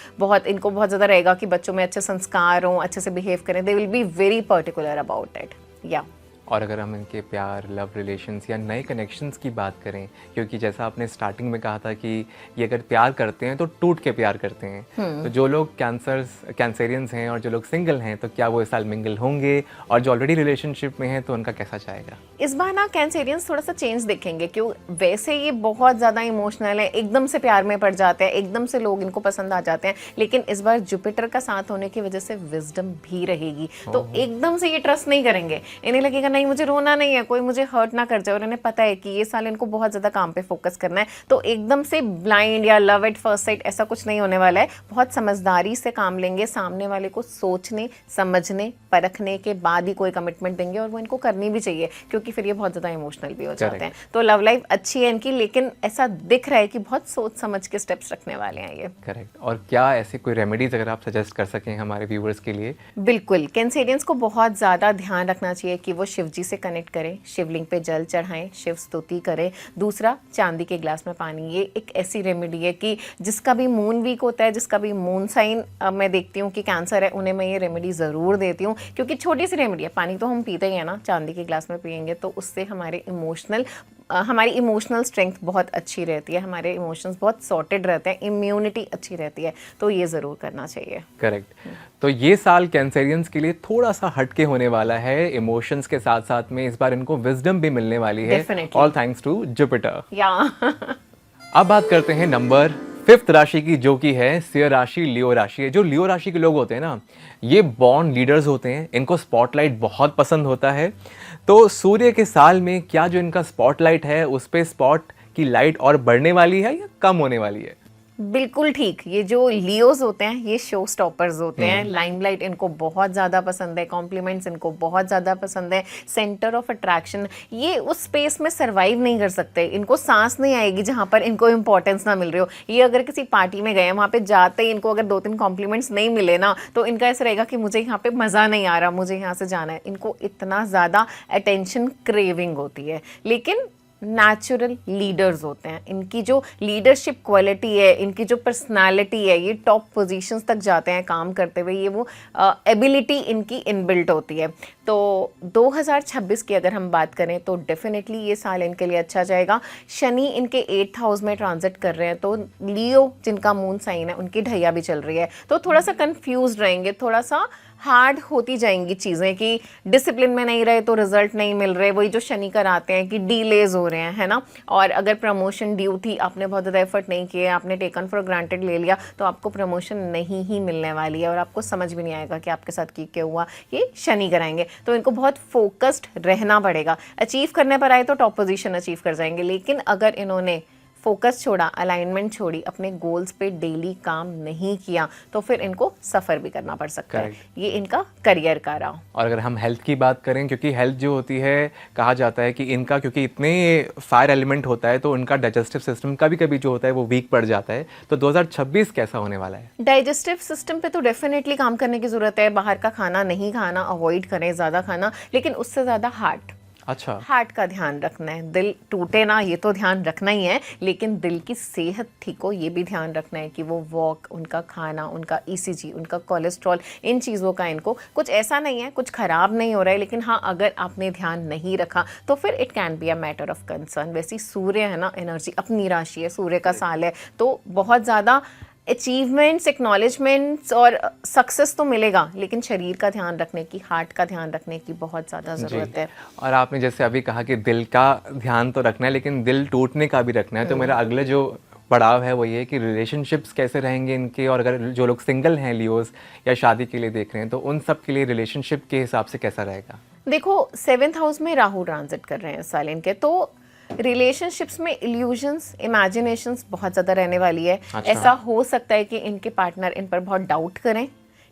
इनको बहुत ज़्यादा रहेगा कि बच्चों में अच्छे संस्कार हों, अच्छे से बिहेव करें। They will be very particular about it. या और अगर हम इनके प्यार, लव रिलेशंस या नए कनेक्शंस की बात करें, क्योंकि जैसा आपने स्टार्टिंग में कहा था कि ये अगर प्यार करते हैं तो टूट के प्यार करते हैं, तो जो लोग कैंसेरियंस हैं और जो लोग सिंगल हैं, तो क्या वो इस साल मिंगल होंगे, और जो ऑलरेडी रिलेशनशिप में हैं तो उनका कैसा जाएगा? इस बार ना कैंसेरियंस थोड़ा सा चेंज देखेंगे, क्यों वैसे ये बहुत ज़्यादा इमोशनल है, एकदम से प्यार में पड़ जाते हैं, एकदम से लोग इनको पसंद आ जाते हैं। लेकिन इस बार जुपिटर का साथ होने की वजह से विजडम भी रहेगी, तो एकदम से ये ट्रस्ट नहीं करेंगे। इन्हें लगेगा नहीं मुझे रोना नहीं है, कोई मुझे हर्ट ना कर जाए, और इन्हें पता है कि ये साल इनको बहुत ज़्यादा काम पे फोकस करना है। तो एकदम से ब्लाइंड या लव एट फर्स्ट साइट ऐसा कुछ नहीं होने वाला है। बहुत समझदारी से काम लेंगे, सामने वाले को सोचने, समझने, परखने के बाद ही कोई कमिटमेंट देंगे, और वो इनको करनी भी चाहिए, क्योंकि फिर ये बहुत ज़्यादा इमोशनल भी हो जाते हैं। तो लव लाइफ अच्छी है इनकी, लेकिन ऐसा दिख रहा है कि बहुत सोच समझ के स्टेप्स रखने वाले हैं ये। करेक्ट। और क्या ऐसे कोई रेमेडीज अगर आप सजेस्ट कर सकें हमारे व्यूवर्स के लिए? बिल्कुल, कैंसेरियंस को बहुत ज़्यादा ध्यान रखना चाहिए कि वो शिव जी से कनेक्ट करें, शिवलिंग पे जल चढ़ाएं, शिव स्तुति करें। दूसरा, चांदी के ग्लास में पानी, ये एक ऐसी रेमेडी है कि जिसका भी मून वीक होता है, जिसका भी मून साइन मैं देखती हूँ कि कैंसर है, उन्हें मैं ये रेमेडी ज़रूर देती हूँ, क्योंकि छोटी सी रेमेडी है। पानी तो हम पीते ही हैं ना, चांदी के ग्लास में पियेंगे तो उससे हमारी इमोशनल स्ट्रेंथ बहुत अच्छी रहती है, हमारे इमोशंस बहुत सॉर्टेड रहते हैं, इम्यूनिटी अच्छी रहती है, तो ये ज़रूर करना चाहिए। करेक्ट। तो ये साल कैंसेरियंस के लिए थोड़ा सा हटके होने वाला है, इमोशंस के साथ साथ में इस बार इनको विजडम भी मिलने वाली है, ऑल थैंक्स टू जुपिटर। या अब बात करते हैं नंबर 5th राशि की, जो कि है सिंह राशि, लियो राशि है। जो लियो राशि के लोग होते हैं ना, ये बॉर्न लीडर्स होते हैं, इनको स्पॉटलाइट बहुत पसंद होता है। तो सूर्य के साल में क्या जो इनका स्पॉटलाइट है उस पे स्पॉट की लाइट और बढ़ने वाली है या कम होने वाली है? बिल्कुल ठीक। ये जो लियोज होते हैं ये शो स्टॉपर्स होते हैं, लाइमलाइट इनको बहुत ज़्यादा पसंद है, कॉम्प्लीमेंट्स इनको बहुत ज़्यादा पसंद है, सेंटर ऑफ अट्रैक्शन, ये उस स्पेस में सर्वाइव नहीं कर सकते, इनको सांस नहीं आएगी जहाँ पर इनको इंपॉर्टेंस ना मिल रही हो। ये अगर किसी पार्टी में गए वहाँ पे जाते ही इनको अगर 2-3 कॉम्प्लीमेंट्स नहीं मिले ना तो इनका ऐसा रहेगा कि मुझे यहाँ पे मज़ा नहीं आ रहा, मुझे यहाँ से जाना है। इनको इतना ज़्यादा अटेंशन क्रेविंग होती है। लेकिन नेचुरल लीडर्स होते हैं, इनकी जो लीडरशिप क्वालिटी है, इनकी जो पर्सनालिटी है, ये टॉप पोजीशंस तक जाते हैं काम करते हुए, ये वो एबिलिटी इनकी इनबिल्ट होती है। तो 2026 की अगर हम बात करें तो डेफिनेटली ये साल इनके लिए अच्छा जाएगा। शनि इनके 8th हाउस में ट्रांजिट कर रहे हैं, तो लियो जिनका मून साइन है उनकी ढैया भी चल रही है, तो थोड़ा सा कंफ्यूज रहेंगे, थोड़ा सा हार्ड होती जाएंगी चीज़ें कि डिसिप्लिन में नहीं रहे तो रिजल्ट नहीं मिल रहे, वही जो शनि कराते हैं कि डीलेज हो रहे हैं, है ना। और अगर प्रमोशन ड्यू थी, आपने बहुत ज़्यादा एफर्ट नहीं किए, आपने टेकन फॉर ग्रांटेड ले लिया, तो आपको प्रमोशन नहीं ही मिलने वाली है और आपको समझ भी नहीं आएगा कि आपके साथ क्या हुआ। ये शनि कराएंगे, तो इनको बहुत फोकस्ड रहना पड़ेगा। अचीव करने पर आए तो टॉप पोजीशन अचीव कर जाएंगे, लेकिन अगर इन्होंने फोकस छोड़ा, अलाइनमेंट छोड़ी, अपने गोल्स पे डेली काम नहीं किया, तो फिर इनको सफ़र भी करना पड़ सकता है। ये इनका करियर का रहा। और अगर हम हेल्थ की बात करें, क्योंकि हेल्थ जो होती है, कहा जाता है कि इनका क्योंकि इतने फायर एलिमेंट होता है तो उनका डाइजेस्टिव सिस्टम कभी कभी जो होता है वो वीक पड़ जाता है। तो 2026 कैसा होने वाला है? डाइजेस्टिव सिस्टम पे तो डेफिनेटली काम करने की ज़रूरत है। बाहर का खाना नहीं खाना, अवॉइड करें ज़्यादा खाना, लेकिन उससे ज़्यादा हार्ट, अच्छा, हार्ट का ध्यान रखना है। दिल टूटे ना, ये तो ध्यान रखना ही है, लेकिन दिल की सेहत ठीक हो ये भी ध्यान रखना है कि वो वॉक, उनका खाना, उनका ईसीजी, उनका कोलेस्ट्रॉल, इन चीज़ों का इनको कुछ ऐसा नहीं है, कुछ ख़राब नहीं हो रहा है, लेकिन हाँ अगर आपने ध्यान नहीं रखा तो फिर it can be a matter of concern. वैसी सूर्य है ना, एनर्जी अपनी राशि है, सूर्य का साल है, तो बहुत ज़्यादा अचीवमेंट्स, एक्नॉलेजमेंट्स और सक्सेस तो मिलेगा, लेकिन शरीर का ध्यान रखने की, हार्ट का ध्यान रखने की बहुत ज़्यादा ज़रूरत है। और आपने जैसे अभी कहा कि दिल का ध्यान तो रखना है, लेकिन दिल टूटने का भी रखना है। तो मेरा अगला जो पड़ाव है वो ये कि रिलेशनशिप्स कैसे रहेंगे इनके, और अगर जो लोग सिंगल हैं लियोस या शादी के लिए देख रहे हैं, तो उन सब के लिए रिलेशनशिप के हिसाब से कैसा रहेगा? देखो 7th हाउस में राहु ट्रांजिट कर रहे हैं इस साल इनके, तो रिलेशनशिप्स में इल्यूजन्स, इमेजिनेशंस बहुत ज़्यादा रहने वाली है। अच्छा। ऐसा हो सकता है कि इनके पार्टनर इन पर बहुत डाउट करें,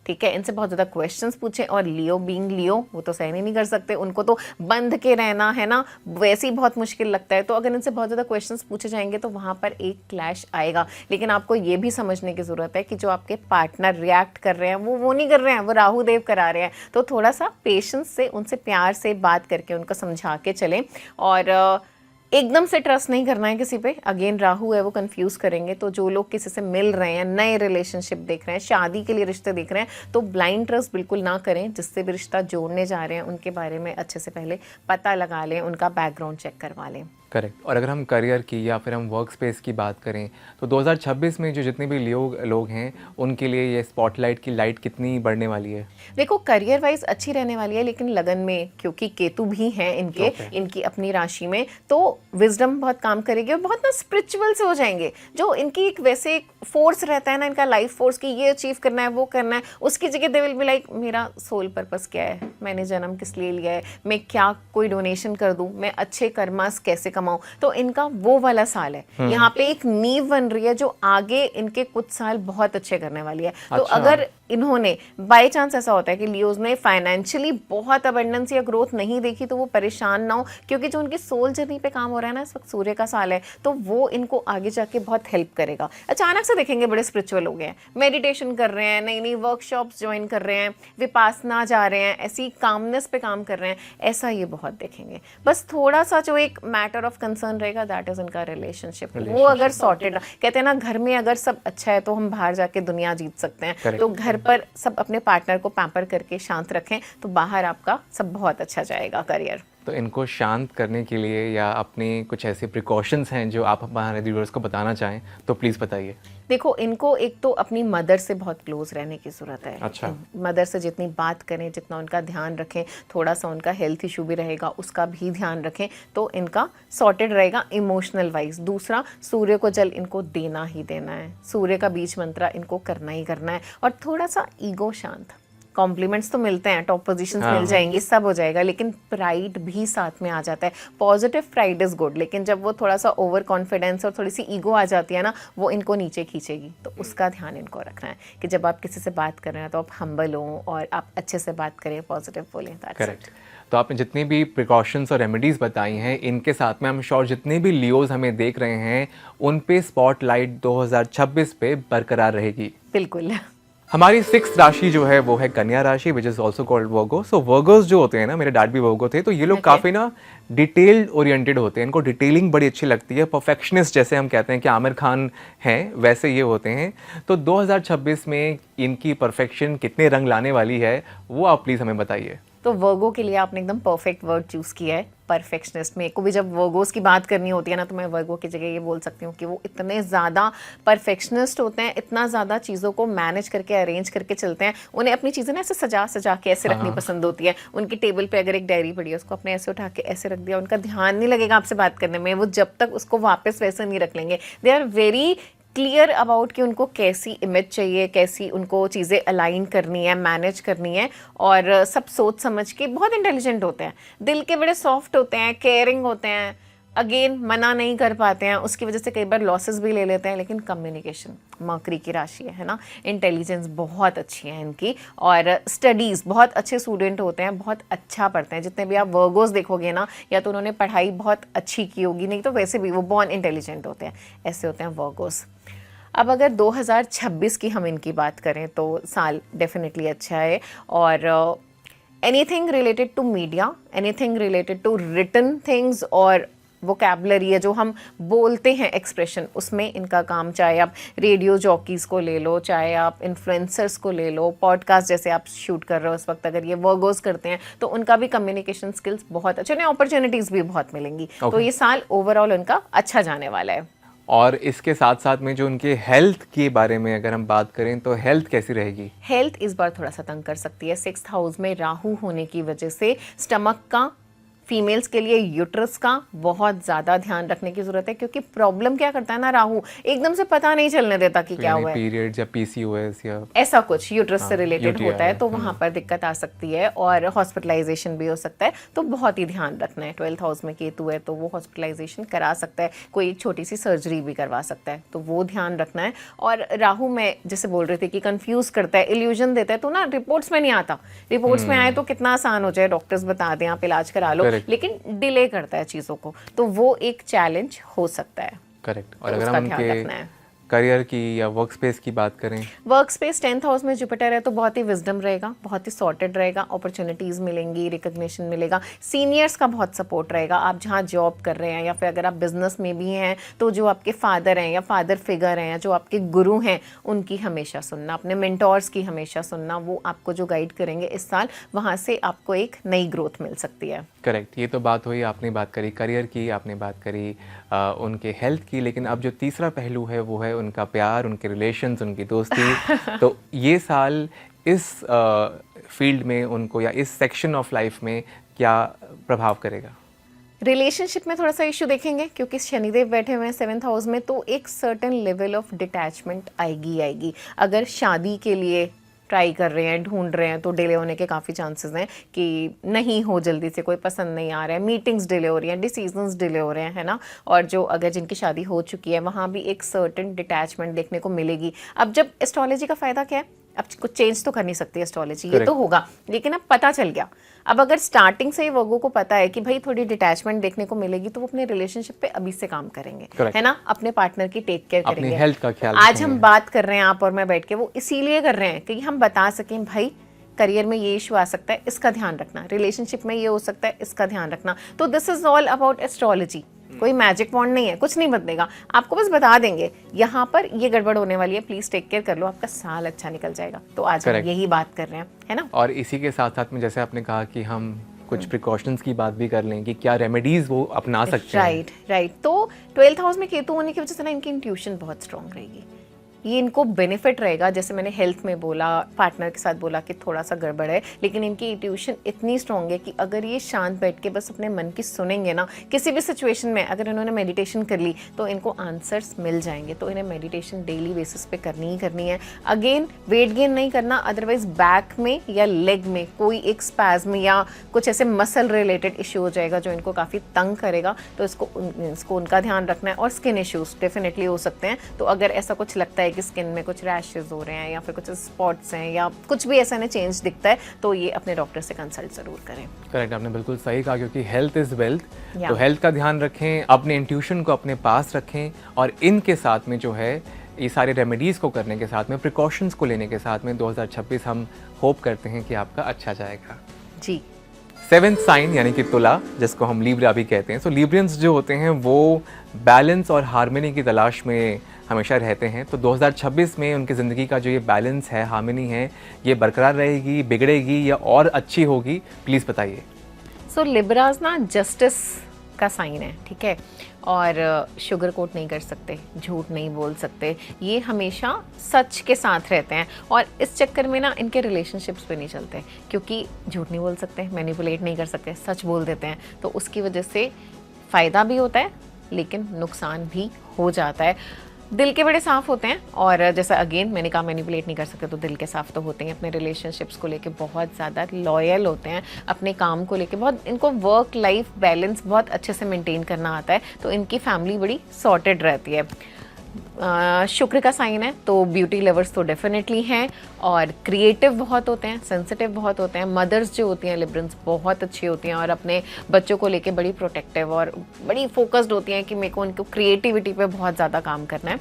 ठीक है, इनसे बहुत ज़्यादा क्वेश्चंस पूछें, और लियो बीइंग लियो वो तो सहन ही नहीं कर सकते, उनको तो बंध के रहना है ना, वैसे ही बहुत मुश्किल लगता है। तो अगर इनसे बहुत ज़्यादा क्वेश्चंस पूछे जाएंगे तो वहाँ पर एक क्लैश आएगा। लेकिन आपको ये भी समझने की ज़रूरत है कि जो आपके पार्टनर रिएक्ट कर रहे हैं वो नहीं कर रहे हैं, वो राहु देव करा रहे हैं। तो थोड़ा सा पेशेंस से, उनसे प्यार से बात करके उनको समझा के चलें, और एकदम से ट्रस्ट नहीं करना है किसी पे। अगेन राहु है, वो कंफ्यूज करेंगे। तो जो लोग किसी से मिल रहे हैं, नए रिलेशनशिप देख रहे हैं, शादी के लिए रिश्ते देख रहे हैं, तो ब्लाइंड ट्रस्ट बिल्कुल ना करें। जिससे भी रिश्ता जोड़ने जा रहे हैं उनके बारे में अच्छे से पहले पता लगा लें, उनका बैकग्राउंड चेक करवा लें। करेक्ट। और अगर हम करियर की या फिर हम वर्क स्पेस की बात करें, तो 2026 में जो जितने भी लोग हैं उनके लिए ये स्पॉटलाइट की लाइट कितनी बढ़ने वाली है? देखो करियर वाइज अच्छी रहने वाली है, लेकिन लगन में क्योंकि केतु भी हैं इनके, इनकी अपनी राशि में, तो विजडम बहुत काम करेगी और बहुत ना स्पिरिचुअल से हो जाएंगे। जो इनकी एक वैसे एक फोर्स रहता है ना, इनका लाइफ फोर्स की ये अचीव करना है, वो करना है, उसकी जगह दे विल बी लाइक मेरा सोल पर्पस क्या है, मैंने जन्म किस लिए लिया है, मैं क्या कोई डोनेशन कर दूं, मैं अच्छे कर्मास कैसे कमाऊं। तो इनका वो वाला साल है। यहाँ पे एक नींव बन रही है जो आगे इनके कुछ साल बहुत अच्छे करने वाली है। तो अगर इन्होंने बाय चांस ऐसा होता है कि लियोज ने फाइनेंशियली बहुत अबंडेंस या ग्रोथ नहीं देखी, तो वो परेशान ना हो, क्योंकि जो उनकी सोल जर्नी पे काम हो रहा है ना इस वक्त, सूर्य का साल है, तो वो इनको आगे जाके बहुत हेल्प करेगा। अचानक से देखेंगे बड़े स्पिरिचुअल हो गए हैं, मेडिटेशन कर रहे हैं, नई नई वर्कशॉप्स ज्वाइन कर रहे हैं, विपासना जा रहे हैं, ऐसी कामनेस पे काम कर रहे हैं, ऐसा ये बहुत देखेंगे। बस थोड़ा सा जो एक मैटर ऑफ कंसर्न रहेगा दैट इज इनका रिलेशनशिप। वो अगर सॉर्टेड, कहते हैं ना घर में अगर सब अच्छा है तो हम बाहर जाके दुनिया जीत सकते हैं। तो घर पर सब अपने पार्टनर को पैम्पर करके शांत रखें, तो बाहर आपका सब बहुत अच्छा जाएगा करियर। तो इनको शांत करने के लिए या अपनी कुछ ऐसे प्रिकॉशंस हैं जो आप हमारे व्यूअर्स को बताना चाहें तो प्लीज़ बताइए। देखो इनको एक तो अपनी मदर से बहुत क्लोज रहने की ज़रूरत है। अच्छा। मदर से जितनी बात करें, जितना उनका ध्यान रखें, थोड़ा सा उनका हेल्थ इशू भी रहेगा उसका भी ध्यान रखें, तो इनका सॉर्टेड रहेगा इमोशनल वाइज। दूसरा, सूर्य को जल इनको देना ही देना है, सूर्य का बीज मंत्रा इनको करना ही करना है, और थोड़ा सा ईगो शांत, कॉम्प्लीमेंट्स तो मिलते हैं, टॉप पोजीशंस मिल जाएंगी, सब हो जाएगा, लेकिन प्राइड भी साथ में आ जाता है। पॉजिटिव प्राइड इज गुड, लेकिन जब वो थोड़ा सा ओवर कॉन्फिडेंस और थोड़ी सी ईगो आ जाती है ना, वो इनको नीचे खींचेगी। तो उसका ध्यान इनको रखना है कि जब आप किसी से बात कर रहे हैं तो आप हम्बल हो और आप अच्छे से बात करें, पॉजिटिव बोलें। करेक्ट। तो आपने जितनी भी प्रिकॉशंस और रेमेडीज़ बताई हैं, इनके साथ में हम श्योर जितने भी लियोज हमें देख रहे हैं उन पे स्पॉटलाइट 2026 पे बरकरार रहेगी। बिल्कुल। हमारी 6th राशि जो है वो है कन्या राशि, which is also called Virgo. So Virgo's जो होते हैं ना, मेरे डैड भी वर्गो थे, तो ये लोग काफ़ी ना डिटेल्ड ओरिएंटेड होते हैं, इनको डिटेलिंग बड़ी अच्छी लगती है। परफेक्शनिस्ट जैसे हम कहते हैं कि आमिर खान हैं, वैसे ये होते हैं। तो 2026 में इनकी परफेक्शन कितने रंग लाने वाली है वो आप प्लीज़ हमें बताइए। तो वर्गो के लिए आपने एकदम परफेक्ट वर्ड चूज किया है, परफेक्शनिस्ट। मेरे को भी जब वर्गोस की बात करनी होती है ना, तो मैं वर्गो की जगह ये बोल सकती हूँ कि वो इतने ज़्यादा परफेक्शनिस्ट होते हैं, इतना ज़्यादा चीज़ों को मैनेज करके अरेंज करके चलते हैं। उन्हें अपनी चीज़ें ना ऐसे सजा सजा के ऐसे रखनी पसंद होती है। उनकी टेबल पे अगर एक डायरी पड़ी है, उसको अपने ऐसे उठा के ऐसे रख दिया, उनका ध्यान नहीं लगेगा आपसे बात करने में, वो जब तक उसको वापस वैसे नहीं रख लेंगे। They are very clear about कि उनको कैसी इमेज चाहिए, कैसी उनको चीज़ें अलाइन करनी है, मैनेज करनी है, और सब सोच समझ के बहुत इंटेलिजेंट होते हैं, दिल के बड़े सॉफ्ट होते हैं, केयरिंग होते हैं। अगेन मना नहीं कर पाते हैं, उसकी वजह से कई बार लॉसेस भी ले लेते हैं। लेकिन कम्युनिकेशन मकरी की राशि है ना, इंटेलिजेंस बहुत अच्छी है इनकी, और स्टडीज़ बहुत अच्छे स्टूडेंट होते हैं, बहुत अच्छा पढ़ते हैं। जितने भी आप वर्गोस देखोगे ना, या तो उन्होंने पढ़ाई बहुत अच्छी की होगी, नहीं तो वैसे भी वो बॉर्न इंटेलिजेंट होते हैं। ऐसे होते हैं वर्गोस। अब अगर 2026 की हम इनकी बात करें तो साल डेफिनेटली अच्छा है, और anything related to media, anything related to written things और वोकैबुलरी है जो हम बोलते हैं, एक्सप्रेशन, उसमें इनका काम, चाहे आप रेडियो जॉकीज़ को ले लो, चाहे आप इन्फ्लुएंसर्स को ले लो, पॉडकास्ट जैसे आप शूट कर रहे हो उस वक्त, अगर ये वर्गोस करते हैं तो उनका भी कम्युनिकेशन स्किल्स बहुत अच्छे, उन्हें अपॉर्चुनिटीज़ भी बहुत मिलेंगी। तो ये साल ओवरऑल उनका अच्छा जाने वाला है। और इसके साथ साथ में जो उनके हेल्थ के बारे में अगर हम बात करें तो हेल्थ कैसी रहेगी? हेल्थ इस बार थोड़ा सा तंग कर सकती है। 6th हाउस में राहु होने की वजह से स्टमक का, फीमेल्स के लिए यूट्रस का बहुत ज़्यादा ध्यान रखने की ज़रूरत है, क्योंकि प्रॉब्लम क्या करता है ना, राहु एकदम से पता नहीं चलने देता कि क्या हुआ है। पीरियड्स या पीसीओएस या ऐसा कुछ यूट्रस से रिलेटेड होता है, तो वहाँ हम्म। पर दिक्कत आ सकती है, और हॉस्पिटलाइजेशन भी हो सकता है। तो बहुत ही ध्यान रखना है। 12th हाउस में केतु है तो वो हॉस्पिटलाइजेशन करा सकता है, कोई छोटी सी सर्जरी भी करवा सकता है, तो वो ध्यान रखना है। और राहु में जैसे बोल रहे थे कि कंफ्यूज करता है, इल्यूजन देता है, तो ना रिपोर्ट्स में नहीं आता। रिपोर्ट्स में आए तो कितना आसान हो जाए, डॉक्टर्स बता दें आप इलाज करा लो, लेकिन डिले करता है चीज़ों को, तो वो एक चैलेंज हो सकता है। करेक्ट। और तो अगर उसका हम ध्यान रखना है। करियर की या वर्क स्पेस की बात करें, वर्क स्पेस 10th हाउस में जुपिटर है तो बहुत ही विजडम रहेगा, बहुत ही सॉर्टेड रहेगा, अपॉर्चुनिटीज़ मिलेंगी, रिकग्निशन मिलेगा, सीनियर्स का बहुत सपोर्ट रहेगा। आप जहाँ जॉब कर रहे हैं या फिर अगर आप बिजनेस में भी हैं तो जो आपके फादर हैं या फादर फिगर हैं या जो आपके गुरु हैं उनकी हमेशा सुनना, अपने मेंटोर्स की हमेशा सुनना, वो आपको जो गाइड करेंगे इस साल, वहाँ से आपको एक नई ग्रोथ मिल सकती है। करेक्ट। ये तो बात हुई, आपने बात करी करियर की, आपने बात करी उनके हेल्थ की, लेकिन अब जो तीसरा पहलू है वो है उनका प्यार, उनके रिलेशंस, उनकी दोस्ती। तो ये साल इस फील्ड में उनको या इस सेक्शन ऑफ लाइफ में क्या प्रभाव करेगा? रिलेशनशिप में थोड़ा सा इशू देखेंगे, क्योंकि शनिदेव बैठे हुए हैं 7th हाउस में, तो एक सर्टेन लेवल ऑफ डिटैचमेंट आएगी। अगर शादी के लिए ट्राई कर रहे हैं, ढूंढ रहे हैं, तो डिले होने के काफ़ी चांसेस हैं कि नहीं हो जल्दी से, कोई पसंद नहीं आ रहा है, मीटिंग्स डिले हो रही हैं, डिसीजंस डिले हो रहे हैं, है ना। और जो अगर जिनकी शादी हो चुकी है वहाँ भी एक सर्टेन डिटैचमेंट देखने को मिलेगी। अब जब एस्ट्रोलॉजी का फ़ायदा क्या है, अब कुछ चेंज तो कर नहीं सकती एस्ट्रोलॉजी, ये तो होगा, लेकिन अब पता चल गया। अब अगर स्टार्टिंग से ही वर्गो को पता है कि भाई थोड़ी डिटैचमेंट देखने को मिलेगी, तो वो अपने रिलेशनशिप पे अभी से काम करेंगे, है ना, अपने पार्टनर की टेक केयर करेंगे, अपनी हेल्थ का ख्याल आज हम बात कर रहे हैं आप और मैं बैठ के, वो इसीलिए कर रहे हैं कि हम बता सकें भाई करियर में ये इशू आ सकता है, इसका ध्यान रखना, रिलेशनशिप में ये हो सकता है, इसका ध्यान रखना। तो this is all about astrology. कोई मैजिक वॉन्ड नहीं है, कुछ नहीं बदलेगा, आपको बस बता देंगे यहाँ पर ये गड़बड़ होने वाली है, प्लीज टेक केयर कर लो, आपका साल अच्छा निकल जाएगा। तो आज हम यही बात कर रहे हैं, है ना। और इसी के साथ साथ में जैसे आपने कहा कि हम कुछ प्रिकॉशंस की बात भी कर लें कि क्या रेमेडीज वो अपना सकते हैं। राइट। तो 12th हाउस में केतु होने की वजह से ना इनकी इंट्यूशन बहुत स्ट्रांग रहेगी, ये इनको बेनिफिट रहेगा। जैसे मैंने हेल्थ में बोला, पार्टनर के साथ बोला कि थोड़ा सा गड़बड़ है, लेकिन इनकी इंट्यूशन इतनी स्ट्रांग है कि अगर ये शांत बैठ के बस अपने मन की सुनेंगे ना, किसी भी सिचुएशन में अगर इन्होंने मेडिटेशन कर ली तो इनको आंसर्स मिल जाएंगे। तो इन्हें मेडिटेशन डेली बेसिस पे करनी ही करनी है। अगेन वेट गेन नहीं करना, अदरवाइज बैक में या लेग में कोई एक स्पैज्म या कुछ ऐसे मसल रिलेटेड इशू हो जाएगा जो इनको काफ़ी तंग करेगा। तो इसको उनका ध्यान रखना है। और स्किन इश्यूज डेफिनेटली हो सकते हैं। तो अगर ऐसा कुछ लगता है कि स्किन में कुछ रैशेज हो रहे हैं या फिर कुछ स्पॉट्स हैं या कुछ भी ऐसा इन्हें चेंज दिखता है तो ये अपने डॉक्टर से कंसल्ट जरूर करें। करेक्ट, आपने बिल्कुल सही कहा, क्योंकि हेल्थ इज़ वेल्थ। Yeah. तो हेल्थ का ध्यान रखें, अपने इंट्यूशन को अपने पास रखें, और इनके साथ में जो है ये सारे रेमेडीज़ को करने के साथ में, प्रिकॉशंस को लेने के साथ में 2026 हम होप करते हैं कि आपका अच्छा जाएगा जी। 7th साइन यानी कि तुला, जिसको हम लीब्रा भी कहते हैं। सो लीब्रियंस जो होते हैं वो बैलेंस और हार्मनी की तलाश में हमेशा रहते हैं। तो 2026 में उनकी ज़िंदगी का जो ये बैलेंस है, हार्मनी है, ये बरकरार रहेगी, बिगड़ेगी या और अच्छी होगी? प्लीज़ बताइए। सो लिब्राज ना जस्टिस का साइन है, ठीक है, और शुगर कोट नहीं कर सकते, झूठ नहीं बोल सकते, ये हमेशा सच के साथ रहते हैं। और इस चक्कर में ना इनके रिलेशनशिप्स पे नहीं चलते, क्योंकि झूठ नहीं बोल सकते, मैनिपुलेट नहीं कर सकते, सच बोल देते हैं। तो उसकी वजह से फ़ायदा भी होता है लेकिन नुकसान भी हो जाता है। दिल के बड़े साफ होते हैं, और जैसा अगेन मैंने कहा मैनिपुलेट नहीं कर सकते, तो दिल के साफ तो होते हैं। अपने रिलेशनशिप्स को लेके बहुत ज़्यादा लॉयल होते हैं, अपने काम को लेके बहुत, इनको वर्क लाइफ बैलेंस बहुत अच्छे से मेंटेन करना आता है। तो इनकी फैमिली बड़ी सॉर्टेड रहती है। शुक्र का साइन है, तो ब्यूटी लवर्स तो डेफिनेटली हैं, और क्रिएटिव बहुत होते हैं, सेंसिटिव बहुत होते हैं। मदर्स जो होती हैं लिब्रंस बहुत अच्छी होती हैं और अपने बच्चों को लेके बड़ी प्रोटेक्टिव और बड़ी फोकस्ड होती हैं कि मेरे को उनको क्रिएटिविटी पे बहुत ज़्यादा काम करना है।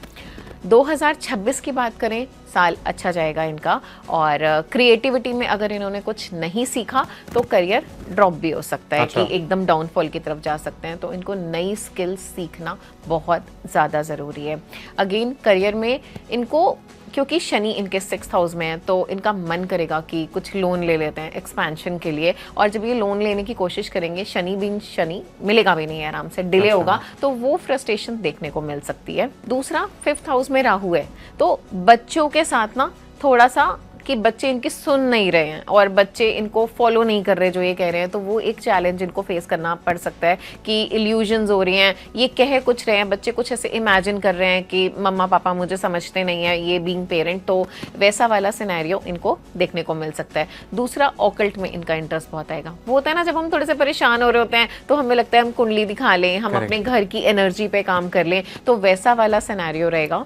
2026 की बात करें, साल अच्छा जाएगा इनका, और क्रिएटिविटी में अगर इन्होंने कुछ नहीं सीखा तो करियर ड्रॉप भी हो सकता है। अच्छा। कि एकदम डाउनफॉल की तरफ जा सकते हैं। तो इनको नई स्किल्स सीखना बहुत ज़्यादा ज़रूरी है। अगेन करियर में इनको, क्योंकि शनि इनके 6th हाउस में है, तो इनका मन करेगा कि कुछ लोन ले लेते हैं एक्सपेंशन के लिए। और जब ये लोन लेने की कोशिश करेंगे, शनि भी शनि मिलेगा भी नहीं, आराम से डिले होगा, तो वो फ्रस्ट्रेशन देखने को मिल सकती है। दूसरा 5th हाउस में राहु है, तो बच्चों के साथ ना थोड़ा सा कि बच्चे इनकी सुन नहीं रहे हैं और बच्चे इनको फॉलो नहीं कर रहे जो ये कह रहे हैं, तो वो एक चैलेंज इनको फेस करना पड़ सकता है कि इल्यूजन्स हो रही हैं, ये कह कुछ रहे हैं, बच्चे कुछ ऐसे इमेजिन कर रहे हैं कि मम्मा पापा मुझे समझते नहीं है, ये बीइंग पेरेंट, तो वैसा वाला सिनेरियो इनको देखने को मिल सकता है। दूसरा, ऑकल्ट में इनका इंटरेस्ट बहुत आएगा। वो होता है ना, जब हम थोड़े से परेशान हो रहे होते हैं तो हमें लगता है हम कुंडली दिखा लें, हम अपने घर की एनर्जी पे काम कर लें, तो वैसा वाला सिनेरियो रहेगा।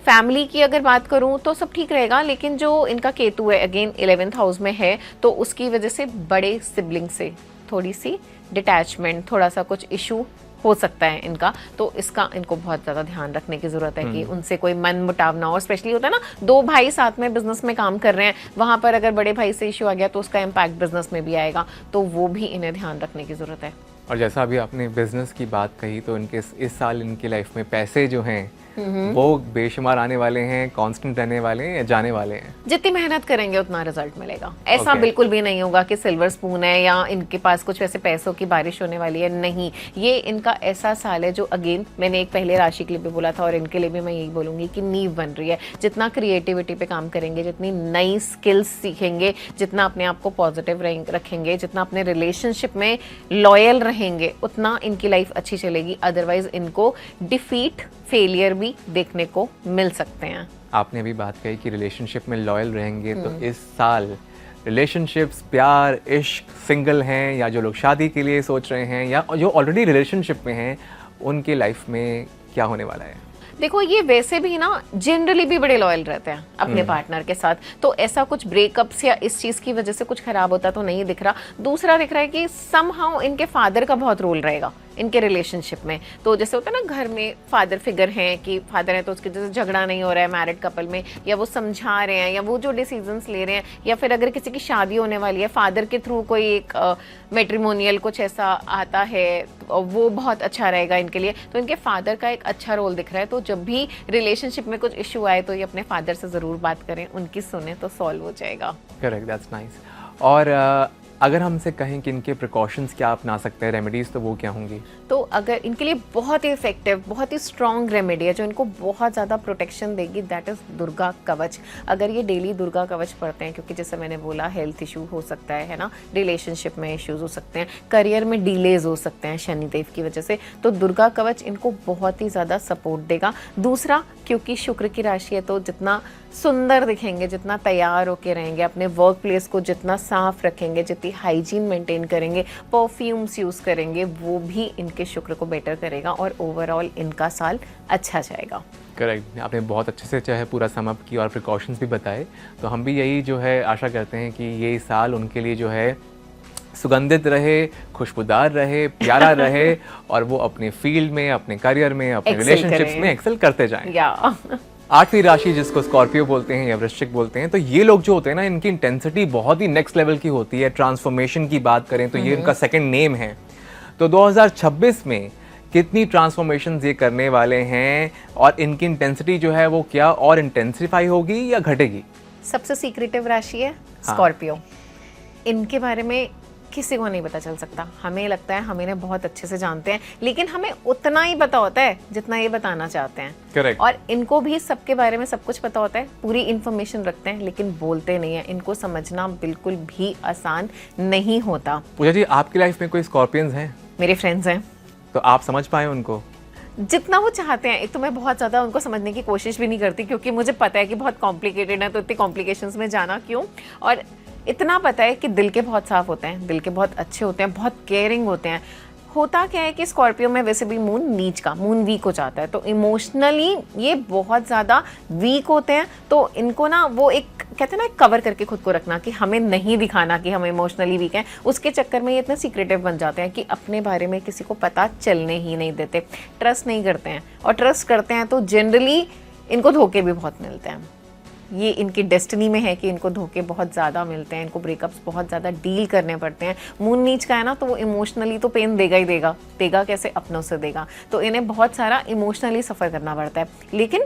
फैमिली की अगर बात करूं तो सब ठीक रहेगा, लेकिन जो इनका केतु है अगेन 11th हाउस में है, तो उसकी वजह से बड़े सिबलिंग से थोड़ी सी डिटैचमेंट, थोड़ा सा कुछ इशू हो सकता है इनका। तो इसका इनको बहुत ज़्यादा ध्यान रखने की ज़रूरत है कि उनसे कोई मन मुटाव ना हो। स्पेशली होता है ना, 2 भाई साथ में बिजनेस में काम कर रहे हैं, वहाँ पर अगर बड़े भाई से इशू आ गया तो उसका इम्पैक्ट बिजनेस में भी आएगा, तो वो भी इन्हें ध्यान रखने की ज़रूरत है। और जैसा अभी आपने बिजनेस की बात कही, तो इनके इस साल इनकी लाइफ में पैसे जो हैं वो बेशुमार आने वाले हैं, कांस्टेंट रहने वाले हैं या जाने वाले हैं? जितनी मेहनत करेंगे उतना रिजल्ट मिलेगा। ऐसा बिल्कुल भी नहीं होगा कि सिल्वर स्पून है या इनके पास कुछ वैसे पैसों की बारिश होने वाली है, नहीं। ये इनका ऐसा साल है जो अगेन मैंने एक पहले राशि के लिए भी बोला था और इनके लिए भी मैं यही बोलूंगी कि नींव बन रही है। जितना क्रिएटिविटी पे काम करेंगे, जितनी नई स्किल्स सीखेंगे, जितना अपने आप को पॉजिटिव रखेंगे, जितना अपने रिलेशनशिप में लॉयल रहेंगे, उतना इनकी लाइफ अच्छी चलेगी। अदरवाइज इनको डिफीट, फेलियर भी देखने को मिल सकते हैं। आपने अभी बात कही कि रिलेशनशिप में लॉयल रहेंगे, तो इस साल रिलेशनशिप्स, प्यार, इश्क, सिंगल हैं या जो लोग शादी के लिए सोच रहे हैं या जो ऑलरेडी रिलेशनशिप में हैं, उनके लाइफ में क्या होने वाला है? देखो, ये वैसे भी ना जनरली भी बड़े लॉयल रहते हैं अपने पार्टनर के साथ, तो ऐसा कुछ ब्रेकअप्स या इस चीज़ की वजह से कुछ खराब होता तो नहीं दिख रहा। दूसरा दिख रहा है कि समहाउ इनके फादर का बहुत रोल रहेगा इनके रिलेशनशिप में। तो जैसे होता है ना, घर में फादर फिगर हैं कि फादर है तो उसके जैसे झगड़ा नहीं हो रहा है मैरिड कपल में, या वो समझा रहे हैं, या वो जो डिसीजंस ले रहे हैं, या फिर अगर किसी की शादी होने वाली है, फादर के थ्रू कोई एक मैट्रिमोनियल कुछ ऐसा आता है, वो बहुत अच्छा रहेगा इनके लिए। तो इनके फादर का एक अच्छा रोल दिख रहा है। तो जब भी रिलेशनशिप में कुछ इशू आए तो ये अपने फादर से ज़रूर बात करें, उनकी सुने तो सॉल्व हो जाएगा। Correct, that's nice. और अगर हमसे कहें कि इनके प्रिकॉशंस क्या अपना सकते हैं, रेमेडीज, तो वो क्या होंगी? तो अगर इनके लिए बहुत ही इफेक्टिव, बहुत ही स्ट्रॉन्ग रेमेडी है जो इनको बहुत ज़्यादा प्रोटेक्शन देगी, दैट इज़ दुर्गा कवच। अगर ये डेली दुर्गा कवच पढ़ते हैं, क्योंकि जैसे मैंने बोला हेल्थ इशू हो सकता है ना, रिलेशनशिप में इश्यूज हो सकते हैं, करियर में डिलेज हो सकते हैं शनिदेव की वजह से, तो दुर्गा कवच इनको बहुत ही ज़्यादा सपोर्ट देगा। दूसरा, क्योंकि शुक्र की राशि है तो जितना सुंदर दिखेंगे, जितना तैयार होके रहेंगे, अपने वर्क प्लेस को जितना साफ रखेंगे, जितनी हाइजीन मेंटेन करेंगे, परफ्यूम्स यूज़ करेंगे, वो भी इनके शुक्र को बेटर करेगा और ओवरऑल इनका साल अच्छा जाएगा। करेक्ट, आपने बहुत अच्छे से चाहे पूरा सम अप की और प्रिकॉशंस भी बताए। तो हम भी यही जो है आशा करते हैं कि ये साल उनके लिए जो है सुगंधित रहे, खुशबूदार रहे, प्यारा रहे और वो अपने फील्ड में, अपने करियर में, अपने रिलेशनशिप्स में एक्सेल करते जाएं। या आठवीं राशि जिसको स्कॉर्पियो बोलते हैं या वृश्चिक बोलते हैं, तो ये लोग जो होते हैं ना, इनकी इंटेंसिटी बहुत ही नेक्स्ट लेवल की होती है। ट्रांसफॉर्मेशन की बात करें तो ये इनका सेकंड नेम है। तो 2026 में कितनी ट्रांसफॉर्मेशंस ये करने वाले हैं और इनकी इंटेंसिटी जो है वो क्या और इंटेंसिफाई होगी या घटेगी? सबसे सीक्रेटिव राशि है स्कॉर्पियो। इनके बारे में किसी को नहीं पता चल सकता। हमें लगता है हम इन्हें बहुत अच्छे से जानते हैं, लेकिन हमें उतना ही पता होता है जितना ये बताना चाहते हैं। करेक्ट। और इनको भी सबके बारे में सब कुछ पता होता है, पूरी इन्फॉर्मेशन रखते हैं, लेकिन बोलते नहीं है। इनको समझना बिल्कुल भी आसान नहीं होता। पूजा जी, आपकी लाइफ में कोई स्कॉर्पियंस हैं? मेरे फ्रेंड्स हैं। तो आप समझ पाए उनको? जितना वो चाहते हैं। एक तो मैं बहुत ज़्यादा उनको समझने की कोशिश भी नहीं करती, क्योंकि मुझे पता है कि बहुत कॉम्प्लिकेटेड है, तो इतने कॉम्प्लिकेशंस में जाना क्यों। और इतना पता है कि दिल के बहुत साफ होते हैं, दिल के बहुत अच्छे होते हैं, बहुत केयरिंग होते हैं। होता क्या है कि स्कॉर्पियो में वैसे भी मून नीच का, मून वीक हो जाता है, तो इमोशनली ये बहुत ज़्यादा वीक होते हैं। तो इनको ना वो एक कहते हैं ना, कवर करके खुद को रखना कि हमें नहीं दिखाना कि हम इमोशनली वीक हैं। उसके चक्कर में ये इतना सीक्रेटिव बन जाते हैं कि अपने बारे में किसी को पता चलने ही नहीं देते। ट्रस्ट नहीं करते हैं, और ट्रस्ट करते हैं तो जनरली इनको धोखे भी बहुत मिलते हैं। ये इनकी डेस्टिनी में है कि इनको धोखे बहुत ज़्यादा मिलते हैं, इनको ब्रेकअप्स बहुत ज़्यादा डील करने पड़ते हैं। मून नीच का है ना, तो वो इमोशनली तो पेन देगा ही देगा। देगा कैसे? अपनों से देगा। तो इन्हें बहुत सारा इमोशनली सफ़र करना पड़ता है, लेकिन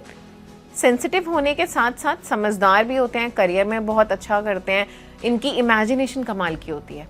सेंसिटिव होने के साथ साथ समझदार भी होते हैं, करियर में बहुत अच्छा करते हैं। इनकी इमेजिनेशन कमाल की होती है।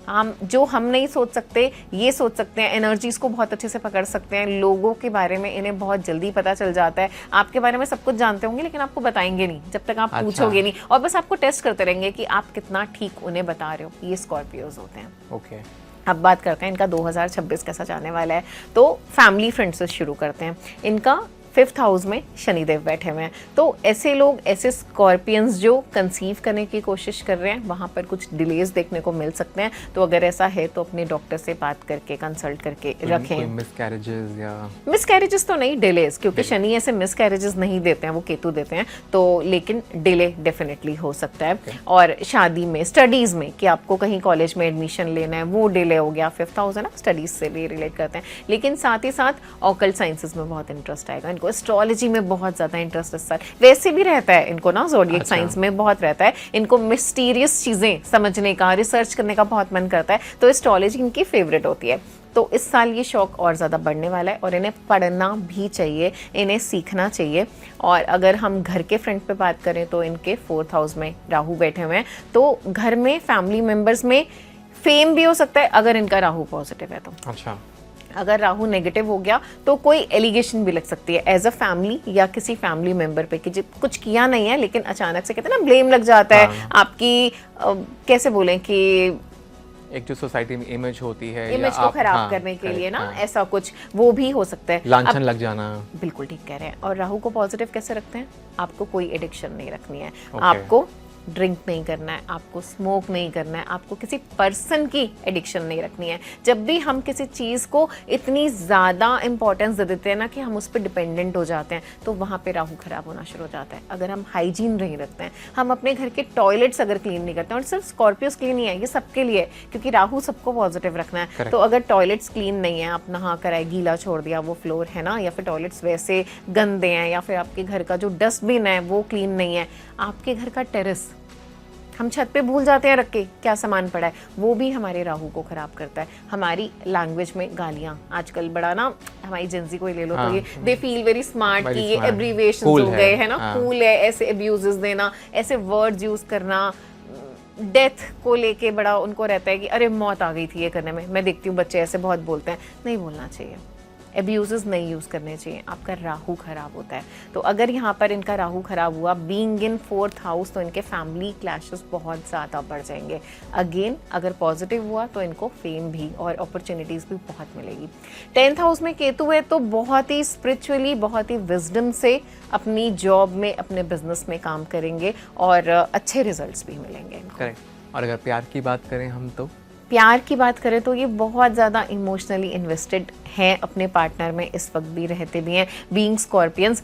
हम नहीं सोच सकते, ये सोच सकते हैं। एनर्जीज को बहुत अच्छे से पकड़ सकते हैं। लोगों के बारे में इन्हें बहुत जल्दी पता चल जाता है। आपके बारे में सब कुछ जानते होंगे, लेकिन आपको बताएंगे नहीं जब तक आप पूछोगे नहीं, और बस आपको टेस्ट करते रहेंगे कि आप कितना ठीक उन्हें बता रहे हो। ये स्कॉर्पियोज होते हैं। ओके। अब बात करते हैं इनका 2026 कैसा जाने वाला है। तो फैमिली फ्रेंड्स से शुरू करते हैं। इनका 5th हाउस में शनिदेव बैठे हुए हैं, तो ऐसे लोग, ऐसे स्कॉर्पियंस जो कंसीव करने की कोशिश कर रहे हैं, वहाँ पर कुछ डिलेज देखने को मिल सकते हैं। तो अगर ऐसा है तो अपने डॉक्टर से बात करके, कंसल्ट करके रखें। मिसकैरेजेस या मिसकैरेजेस तो नहीं, डिलेज, क्योंकि शनि ऐसे मिसकैरेजेस नहीं देते हैं, वो केतु देते हैं। तो लेकिन डिले डेफिनेटली हो सकता है। और शादी में, स्टडीज़ में, कि आपको कहीं कॉलेज में एडमिशन लेना है, वो डिले हो गया। 5th हाउस है ना, स्टडीज़ से भी रिलेट करते हैं। लेकिन साथ ही साथ ऑकल्ट साइंसेस में बहुत इंटरेस्ट आएगा। एस्ट्रोलॉजी में बहुत ज़्यादा इंटरेस्ट इस साल वैसे भी रहता है इनको ना, ज़ोडिएक साइंस में बहुत रहता है। इनको मिस्टीरियस चीज़ें समझने का, रिसर्च करने का बहुत मन करता है, तो एस्ट्रोलॉजी इनकी फेवरेट होती है। तो इस साल ये शौक और ज़्यादा बढ़ने वाला है, और इन्हें पढ़ना भी चाहिए, इन्हें सीखना चाहिए। और अगर हम घर के फ्रंट पे बात करें तो इनके 4th हाउस में राहु बैठे हुए हैं, तो घर में फैमिली मेम्बर्स में फेम भी हो सकता है अगर इनका राहु पॉजिटिव है तो। अच्छा। अगर राहु नेगेटिव हो गया तो कोई एलिगेशन भी लग सकती है एज अ फैमिली या किसी फैमिली मेंबर पे, कि जब कुछ किया नहीं है लेकिन अचानक से कहते हैं ना ब्लेम लग जाता है आपकी, कैसे बोलें कि एक जो सोसाइटी में इमेज होती है, इमेज को खराब करने के लिए ना, ऐसा कुछ वो भी हो सकता है। लांछन लग जाना। बिल्कुल ठीक कह रहे हैं। और राहु को पॉजिटिव कैसे रखते हैं? आपको कोई एडिक्शन नहीं रखनी है, आपको ड्रिंक नहीं करना है, आपको स्मोक नहीं करना है, आपको किसी पर्सन की एडिक्शन नहीं रखनी है। जब भी हम किसी चीज़ को इतनी ज़्यादा इंपॉर्टेंस दे देते हैं ना कि हम उस पर डिपेंडेंट हो जाते हैं, तो वहाँ पे राहु खराब होना शुरू हो जाता है। अगर हम हाइजीन नहीं रखते हैं, हम अपने घर के टॉयलेट्स अगर क्लीन नहीं करते हैं, और सिर्फ स्कॉर्पियोस के लिए नहीं है, ये सबके लिए, क्योंकि राहु सबको पॉजिटिव रखना है। Correct. तो अगर टॉयलेट्स क्लीन नहीं है, आप नहा कर आए, गीला छोड़ दिया वो फ्लोर है ना, या फिर टॉयलेट्स वैसे गंदे हैं, या फिर आपके घर का जो डस्टबिन है वो क्लीन नहीं है, आपके घर का टेरेस हम छत पे भूल जाते हैं रख के क्या सामान पड़ा है, वो भी हमारे राहु को खराब करता है। हमारी लैंग्वेज में गालियाँ आजकल बड़ा ना, हमारी जेंजी को ही ले लो तो ये दे फील वेरी स्मार्ट कि ये एब्रीविएशंस हो गए है ना, कूल है, ऐसे अब्यूजेस देना, ऐसे वर्ड्स यूज करना, डेथ को लेके बड़ा उनको रहता है कि अरे मौत आ गई थी ये करने में। मैं देखती हूँ बच्चे ऐसे बहुत बोलते हैं, नहीं बोलना चाहिए, एब्यूजेस नहीं यूज़ करने चाहिए, आपका राहु खराब होता है। तो अगर यहाँ पर इनका राहु खराब हुआ बीइंग इन 4th हाउस, तो इनके फैमिली क्लैशेस बहुत ज़्यादा बढ़ जाएंगे। अगेन अगर पॉजिटिव हुआ तो इनको फेम भी और अपॉर्चुनिटीज़ भी बहुत मिलेगी। 10th हाउस में केतु है तो बहुत ही स्पिरिचुअली, बहुत ही विजडम से अपनी जॉब में, अपने बिजनेस में काम करेंगे और अच्छे रिजल्ट्स भी मिलेंगे इनको। करेक्ट। और अगर प्यार की बात करें हम, तो प्यार की बात करें तो ये बहुत ज़्यादा इमोशनली इन्वेस्टेड हैं अपने पार्टनर में, इस वक्त भी रहते भी हैं। बीइंग स्कॉर्पियंस,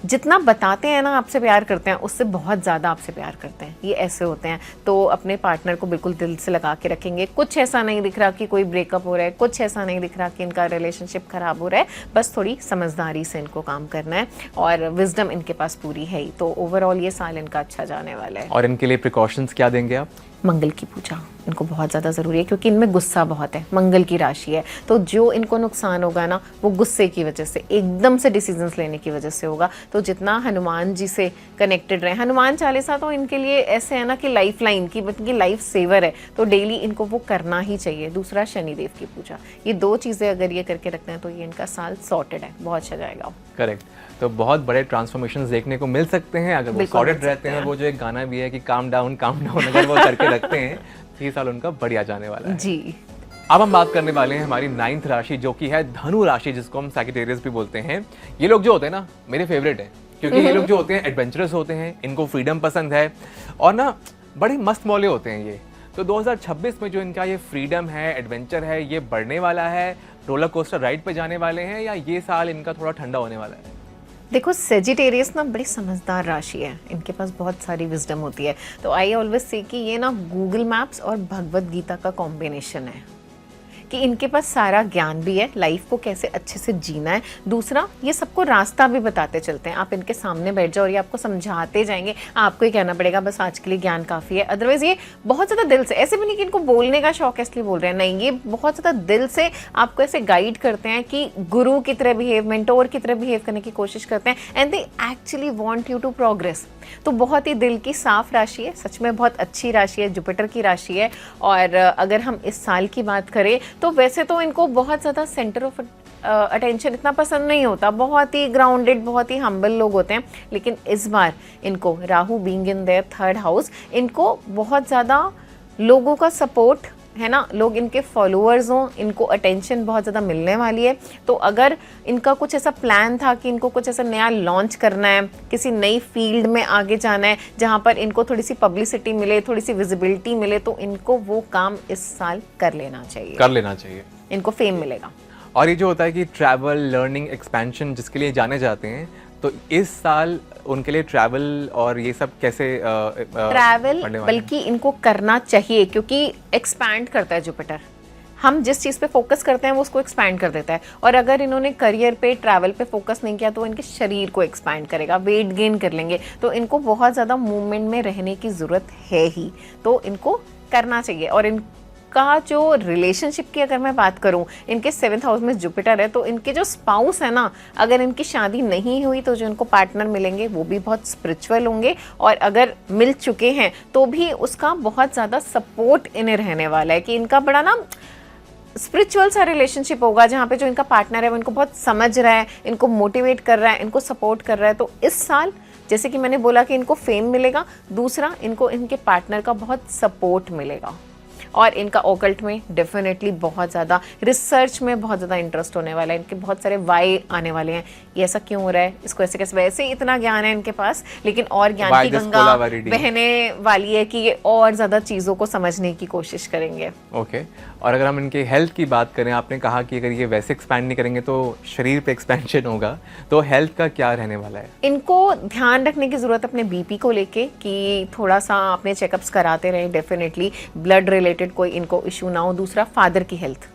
जितना बताते हैं ना आपसे प्यार करते हैं, उससे बहुत ज़्यादा आपसे प्यार करते हैं, ये ऐसे होते हैं। तो अपने पार्टनर को बिल्कुल दिल से लगा के रखेंगे। कुछ ऐसा नहीं दिख रहा कि कोई ब्रेकअप हो रहा है, कुछ ऐसा नहीं दिख रहा कि इनका रिलेशनशिप खराब हो रहा है, बस थोड़ी समझदारी से इनको काम करना है और विजडम इनके पास पूरी है ही। तो ओवरऑल ये साल इनका अच्छा जाने वाला है। और इनके लिए प्रिकॉशंस क्या देंगे आप? मंगल की पूजा इनको बहुत ज़्यादा ज़रूरी है, क्योंकि इनमें गुस्सा बहुत है, मंगल की राशि है। तो जो इनको नुकसान होगा ना, वो गुस्से की वजह से, एकदम से डिसीजंस लेने की वजह से होगा। तो जितना हनुमान जी से कनेक्टेड रहे, हनुमान चालीसा तो इनके लिए ऐसे है ना कि लाइफ लाइन की, इनकी लाइफ सेवर है, तो डेली इनको वो करना ही चाहिए। दूसरा शनिदेव की पूजा, ये 2 चीज़ें अगर ये करके रखते हैं तो ये इनका साल सॉर्टेड है, बहुत अच्छा जाएगा। करेक्ट। तो बहुत बड़े ट्रांसफॉर्मेशंस देखने को मिल सकते हैं अगर वो सॉर्टेड रहते हैं। वो जो एक गाना भी है कि काम डाउन अगर वो करके रखते हैं, ये साल उनका बढ़िया जाने वाला है जी। अब हम बात करने वाले हैं हमारी 9th राशि, जो कि है धनु राशि, जिसको हम सैजिटेरियस भी बोलते हैं। ये लोग जो होते हैं ना, मेरे फेवरेट हैं, क्योंकि ये लोग जो होते हैं एडवेंचरस होते हैं, इनको फ्रीडम पसंद है और ना बड़े मस्त मौले होते हैं ये। तो 2026 में जो इनका ये फ्रीडम है, एडवेंचर है, ये बढ़ने वाला है, रोलर कोस्टर राइड पे जाने वाले हैं, या ये साल इनका थोड़ा ठंडा होने वाला है? देखो, सेजिटेरियस ना बड़ी समझदार राशि है, इनके पास बहुत सारी विजडम होती है। तो आई ऑलवेज से कि ये ना गूगल मैप्स और भगवत गीता का कॉम्बिनेशन है, कि इनके पास सारा ज्ञान भी है, लाइफ को कैसे अच्छे से जीना है। दूसरा, ये सबको रास्ता भी बताते चलते हैं। आप इनके सामने बैठ जाओ और ये आपको समझाते जाएंगे, आपको ही कहना पड़ेगा बस आज के लिए ज्ञान काफ़ी है। अदरवाइज ये बहुत ज़्यादा दिल से, ऐसे भी नहीं कि इनको बोलने का शौक है इसलिए बोल रहे हैं, नहीं, ये बहुत ज़्यादा दिल से आपको ऐसे गाइड करते हैं कि गुरु की तरह बिहेव, मेंटोर की तरह बिहेव करने की कोशिश करते हैं, and they actually want you to progress. तो बहुत ही दिल की साफ राशि है, सच में बहुत अच्छी राशि है, जुपिटर की राशि है। और अगर हम इस साल की बात करें तो वैसे तो इनको बहुत ज़्यादा सेंटर ऑफ अटेंशन इतना पसंद नहीं होता, बहुत ही ग्राउंडेड, बहुत ही हम्बल लोग होते हैं। लेकिन इस बार इनको Rahu being in their 3rd house, इनको बहुत ज़्यादा लोगों का सपोर्ट है ना, लोग इनके फॉलोअर्स हों, इनको अटेंशन बहुत ज़्यादा मिलने वाली है। तो अगर इनका कुछ ऐसा प्लान था कि इनको कुछ ऐसा नया लॉन्च करना है, किसी नई फील्ड में आगे जाना है जहाँ पर इनको थोड़ी सी पब्लिसिटी मिले, थोड़ी सी विजिबिलिटी मिले, तो इनको वो काम इस साल कर लेना चाहिए, इनको फेम मिलेगा। और ये जो होता है कि ट्रैवल, लर्निंग, एक्सपेंशन जिसके लिए जाने जाते हैं, तो इस साल उनके लिए ट्रैवल और ये सब कैसे ट्रैवल बल्कि इनको करना चाहिए, क्योंकि एक्सपैंड करता है जुपिटर। हम जिस चीज़ पे फोकस करते हैं वो उसको एक्सपैंड कर देता है। और अगर इन्होंने करियर पे, ट्रैवल पे फोकस नहीं किया तो इनके शरीर को एक्सपैंड करेगा, वेट गेन कर लेंगे। तो इनको बहुत ज़्यादा मूवमेंट में रहने की ज़रूरत है ही, तो इनको करना चाहिए। और इनका जो रिलेशनशिप की अगर मैं बात करूं, इनके 7th हाउस में जुपिटर है, तो इनके जो स्पाउस है ना, अगर इनकी शादी नहीं हुई तो जो इनको पार्टनर मिलेंगे वो भी बहुत स्पिरिचुअल होंगे, और अगर मिल चुके हैं तो भी उसका बहुत ज़्यादा सपोर्ट इन्हें रहने वाला है, कि इनका बड़ा ना स्पिरिचुअल सा रिलेशनशिप होगा, जहाँ पे जो इनका पार्टनर है वो इनको बहुत समझ रहा है, इनको मोटिवेट कर रहा है, इनको सपोर्ट कर रहा है। तो इस साल जैसे कि मैंने बोला कि इनको फेम मिलेगा, दूसरा इनको इनके पार्टनर का बहुत सपोर्ट मिलेगा, और इनका ऑकल्ट में डेफिनेटली बहुत ज़्यादा, रिसर्च में बहुत ज़्यादा इंटरेस्ट होने वाला है। इनके बहुत सारे वाई आने वाले हैं, ये ऐसा क्यों हो रहा है, इसको ऐसे कैसे, वैसे ही इतना ज्ञान है इनके पास, लेकिन और ज्ञान की गंगा बहने वाली है कि ये और ज़्यादा चीज़ों को समझने की कोशिश करेंगे। ओके। और अगर हम इनके हेल्थ की बात करें, आपने कहा कि अगर ये वैसे एक्सपैंड नहीं करेंगे तो शरीर पे एक्सपेंशन होगा, तो हेल्थ का क्या रहने वाला है? इनको ध्यान रखने की ज़रूरत अपने बीपी को लेके, कि थोड़ा सा अपने चेकअप्स कराते रहें, डेफिनेटली ब्लड रिलेटेड कोई इनको इशू ना हो। दूसरा, फादर की हेल्थ,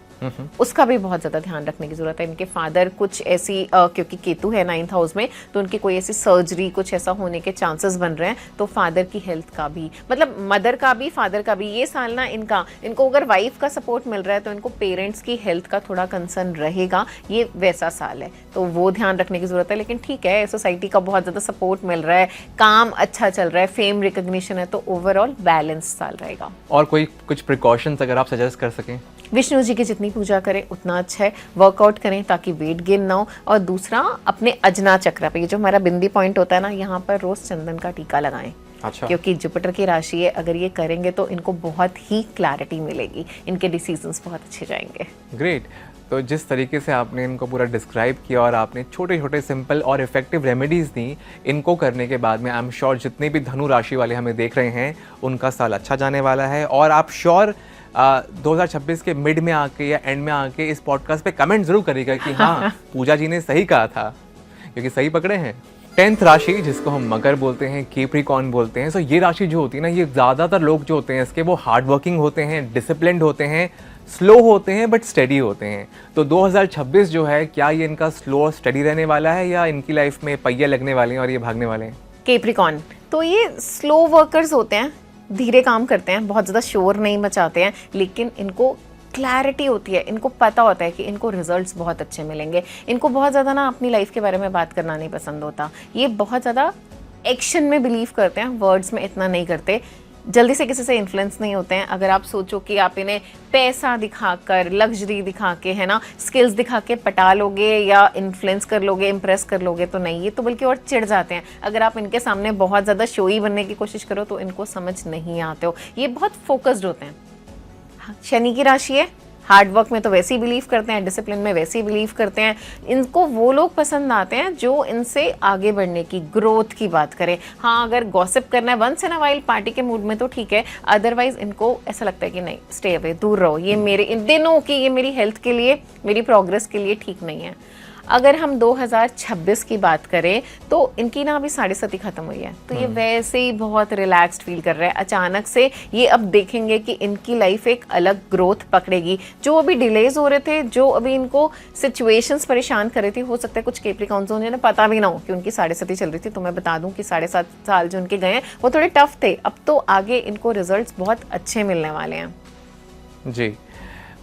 उसका भी बहुत ज़्यादा ध्यान रखने की ज़रूरत है। इनके फादर कुछ ऐसी क्योंकि केतु है 9th हाउस में, तो उनकी कोई ऐसी सर्जरी, कुछ ऐसा होने के चांसेस बन रहे हैं। तो फादर की हेल्थ का भी, मतलब मदर का भी, फादर का भी, ये साल ना इनको अगर वाइफ का सपोर्ट मिल रहा है तो इनको पेरेंट्स की हेल्थ का थोड़ा कंसर्न रहेगा, ये वैसा साल है। तो वो ध्यान रखने की ज़रूरत है। लेकिन ठीक है, सोसाइटी का बहुत ज़्यादा सपोर्ट मिल रहा है, काम अच्छा चल रहा है, फेम रिकग्निशन है, तो ओवरऑल बैलेंस साल रहेगा। और कोई कुछ प्रिकॉशंस अगर आप सजेस्ट कर सकें? विष्णु जी की जितनी पूजा करें उतना अच्छा है, वर्कआउट करें ताकि वेट गेन ना हो, और दूसरा अपने अजना चक्र पे, ये जो हमारा बिंदी पॉइंट होता है ना, यहाँ पर रोज चंदन का टीका लगाएं। अच्छा। क्योंकि जुपिटर की राशि है, अगर ये करेंगे तो इनको बहुत ही क्लैरिटी मिलेगी, इनके डिसीजंस बहुत अच्छे जाएंगे। ग्रेट। तो जिस तरीके से आपने इनको पूरा डिस्क्राइब किया और आपने छोटे छोटे सिंपल और इफेक्टिव रेमेडीज़ दी, इनको करने के बाद में आई एम श्योर जितने भी धनु राशि वाले हमें देख रहे हैं उनका साल अच्छा जाने वाला है। और आप श्योर 2026 के मिड में आके या एंड में आके इस पॉडकास्ट पे कमेंट जरूर करिएगा कि हाँ पूजा जी ने सही कहा था, क्योंकि सही पकड़े हैं। 10th राशि जिसको हम मकर बोलते हैं, कैप्रिकॉर्न बोलते हैं, सो ये राशि जो होती है ना, ये ज़्यादातर लोग जो होते हैं इसके वो हार्ड वर्किंग होते हैं, डिसिप्लिन्ड होते हैं, स्लो होते हैं बट स्टडी होते हैं। तो 2026 जो है, क्या ये इनका स्लो और स्टडी रहने वाला है या इनकी लाइफ में पहिए लगने वाले हैं और ये भागने वाले हैं? कैप्रिकॉर्न तो ये स्लो वर्कर्स होते हैं, धीरे काम करते हैं, बहुत ज़्यादा शोर नहीं मचाते हैं, लेकिन इनको क्लैरिटी होती है, इनको पता होता है कि इनको रिजल्ट्स बहुत अच्छे मिलेंगे। इनको बहुत ज़्यादा ना अपनी लाइफ के बारे में बात करना नहीं पसंद होता, ये बहुत ज़्यादा एक्शन में बिलीव करते हैं, वर्ड्स में इतना नहीं करते, जल्दी से किसी से इन्फ्लुएंस नहीं होते हैं। अगर आप सोचो कि आप इन्हें पैसा दिखाकर, लग्जरी दिखा के, है ना, स्किल्स दिखा के पटा लोगे या इन्फ्लुएंस कर लोगे, इम्प्रेस कर लोगे, तो नहीं, ये तो बल्कि और चिढ़ जाते हैं। अगर आप इनके सामने बहुत ज़्यादा शोई बनने की कोशिश करो तो इनको समझ नहीं आते हो, ये बहुत फोकस्ड होते हैं। शनि की राशि है, हार्ड वर्क में तो वैसे ही बिलीव करते हैं, डिसिप्लिन में वैसे ही बिलीव करते हैं। इनको वो लोग पसंद आते हैं जो इनसे आगे बढ़ने की, ग्रोथ की बात करें। हाँ, अगर गॉसिप करना है once in a while party के मूड में तो ठीक है, अदरवाइज इनको ऐसा लगता है कि नहीं, स्टे अवे, दूर रहो, ये मेरे इन दिनों की, ये मेरी हेल्थ के लिए, मेरी प्रोग्रेस के लिए ठीक नहीं है। अगर हम 2026 की बात करें तो इनकी ना अभी 7.5 खत्म हुई है, तो ये वैसे ही बहुत रिलैक्स्ड फील कर रहे हैं। अचानक से ये अब देखेंगे कि इनकी लाइफ एक अलग ग्रोथ पकड़ेगी। जो अभी डिलेज हो रहे थे, जो अभी इनको सिचुएशंस परेशान कर रही थी, हो सकता है कुछ कैप्रिकॉर्न्स जिन्हें पता भी ना हो कि उनकी 7.5 चल रही थी। तो मैं बता दूं कि 7.5 साल जो उनके गए हैं वो थोड़े टफ थे, अब तो आगे इनको रिजल्ट्स बहुत अच्छे मिलने वाले हैं जी।